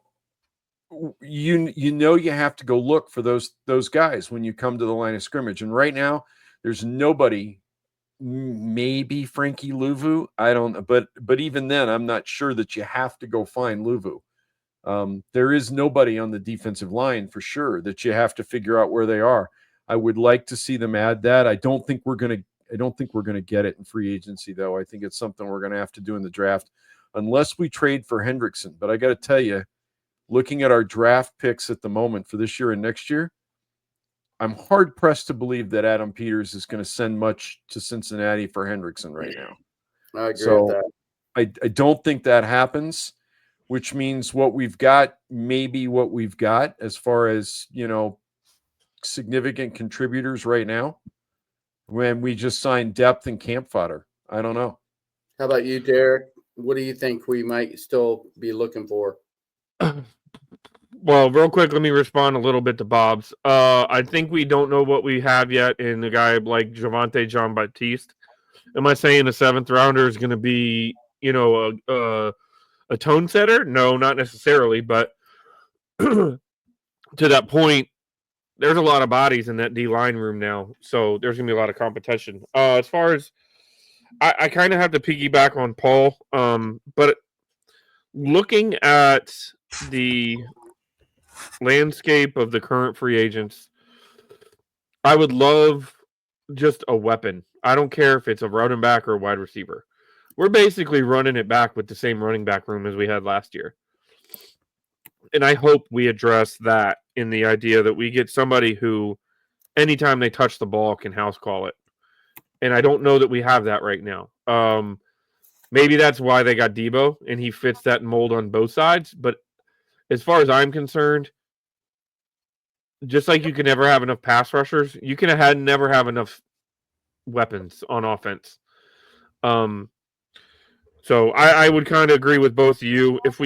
you have to go look for those guys when you come to the line of scrimmage. And right now, there's nobody. Maybe Frankie Louvu. I don't know, but even then, I'm not sure that you have to go find Louvu. There is nobody on the defensive line for sure that you have to figure out where they are. I would like to see them add that. I don't think we're gonna get it in free agency, though. I think it's something we're gonna have to do in the draft, unless we trade for Hendrickson. But I got to tell you, looking at our draft picks at the moment for this year and next year, I'm hard pressed to believe that Adam Peters is going to send much to Cincinnati for Hendrickson right now. I agree with that. I don't think that happens, which means what we've got, maybe what we've got as far as, significant contributors right now, when we just signed depth and camp fodder. I don't know. How about you, Derek? What do you think we might still be looking for? Well, real quick, let me respond a little bit to Bob's. I think we don't know what we have yet in a guy like Javonte Jean-Baptiste. Am I saying a 7th rounder is going to be, a tone setter? No, not necessarily. But to that point, there's a lot of bodies in that D-line room now. So there's going to be a lot of competition. As far as I kind of have to piggyback on Paul. But looking at the landscape of the current free agents, I would love just a weapon. I don't care if it's a running back or a wide receiver. We're basically running it back with the same running back room as we had last year. And I hope we address that in the idea that we get somebody who, anytime they touch the ball, can house call it. And I don't know that we have that right now. Maybe that's why they got Debo, and he fits that mold on both sides. But as far as I'm concerned, just like you can never have enough pass rushers, you can never have enough weapons on offense. So I would kind of agree with both of you. If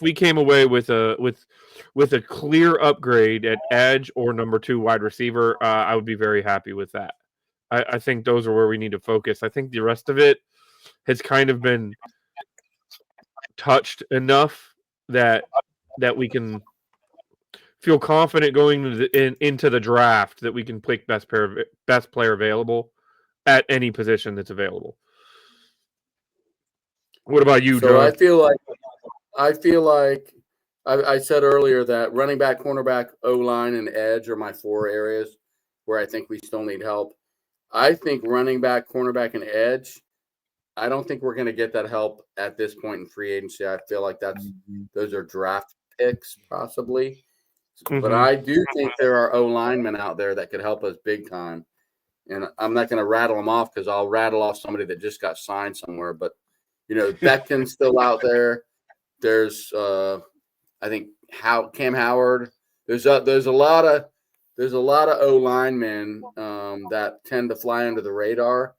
we came away with a clear upgrade at edge or number 2 wide receiver, I would be very happy with that. I think those are where we need to focus. I think the rest of it has kind of been touched enough that we can feel confident going into the draft that we can pick best player available at any position that's available. What about you, Joe? I feel like I said earlier that running back, cornerback, O-line, and edge are my 4 areas where I think we still need help. I think running back, cornerback, and edge, I don't think we're going to get that help at this point in free agency. I feel like those are draft picks possibly. Mm-hmm. But I do think there are O-linemen out there that could help us big time. And I'm not going to rattle them off because I'll rattle off somebody that just got signed somewhere. But, Becton's still out there. There's, I think, Cam Howard. There's a lot of O-linemen that tend to fly under the radar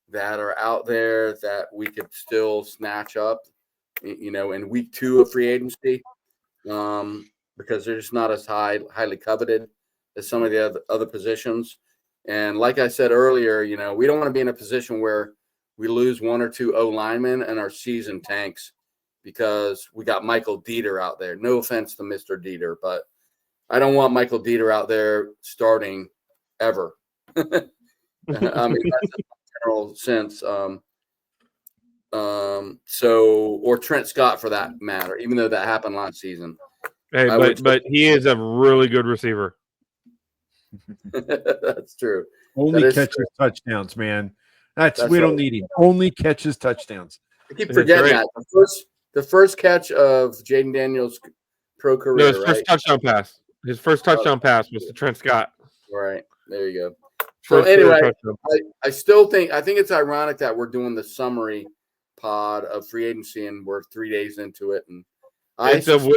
that are out there that we could still snatch up, in week 2 of free agency, because they're just not as highly coveted as some of the other positions. And like I said earlier, we don't want to be in a position where we lose 1 or 2 O-linemen and our season tanks because we got Michael Dieter out there. No offense to Mr. Dieter, but I don't want Michael Dieter out there starting ever. I mean, that's in a general sense. Or Trent Scott for that matter, even though that happened last season. Hey, but he is a really good receiver. That's true. Only catches touchdowns, man. That's we don't need him. Only catches touchdowns. I keep forgetting that. The first catch of Jaden Daniels' pro career. No, his first touchdown pass. His first touchdown pass was to Trent Scott. All right. There you go. So anyway, I think it's ironic that we're doing the summary pod of free agency and we're 3 days into it. And It's a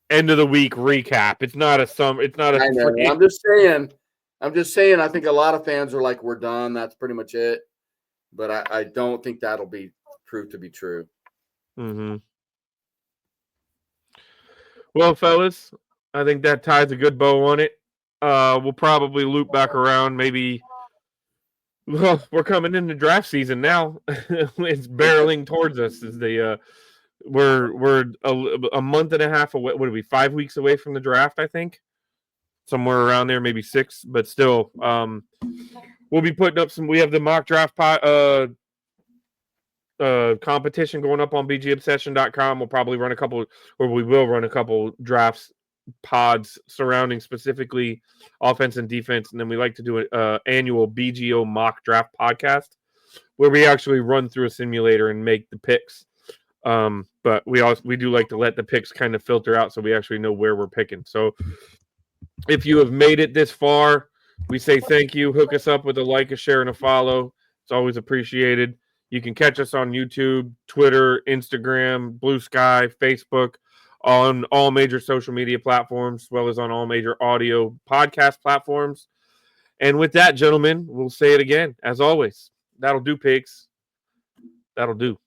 end of the week recap. It's not a sum. It's not a. I know. I'm just saying. I think a lot of fans are like, we're done. That's pretty much it. But I don't think that'll be proved to be true. Mm-hmm. Well, fellas, I think that ties a good bow on it. We'll probably loop back around. Maybe. Well, we're coming into draft season now. It's barreling towards us. As the we're a month and a half away. What are we? 5 weeks away from the draft, I think. Somewhere around there, maybe 6, but still, we'll be putting up some. We have the mock draft competition going up on bgobsession.com. We'll probably run a couple, or we will run a couple drafts pods surrounding specifically offense and defense, and then we like to do an annual BGO mock draft podcast where we actually run through a simulator and make the picks. But we do like to let the picks kind of filter out so we actually know where we're picking. So if you have made it this far, we say thank you. Hook us up with a like, a share, and a follow. It's always appreciated. You can catch us on YouTube, Twitter, Instagram, Blue Sky, Facebook, on all major social media platforms, as well as on all major audio podcast platforms. And with that, gentlemen, we'll say it again. As always, that'll do, pigs. That'll do.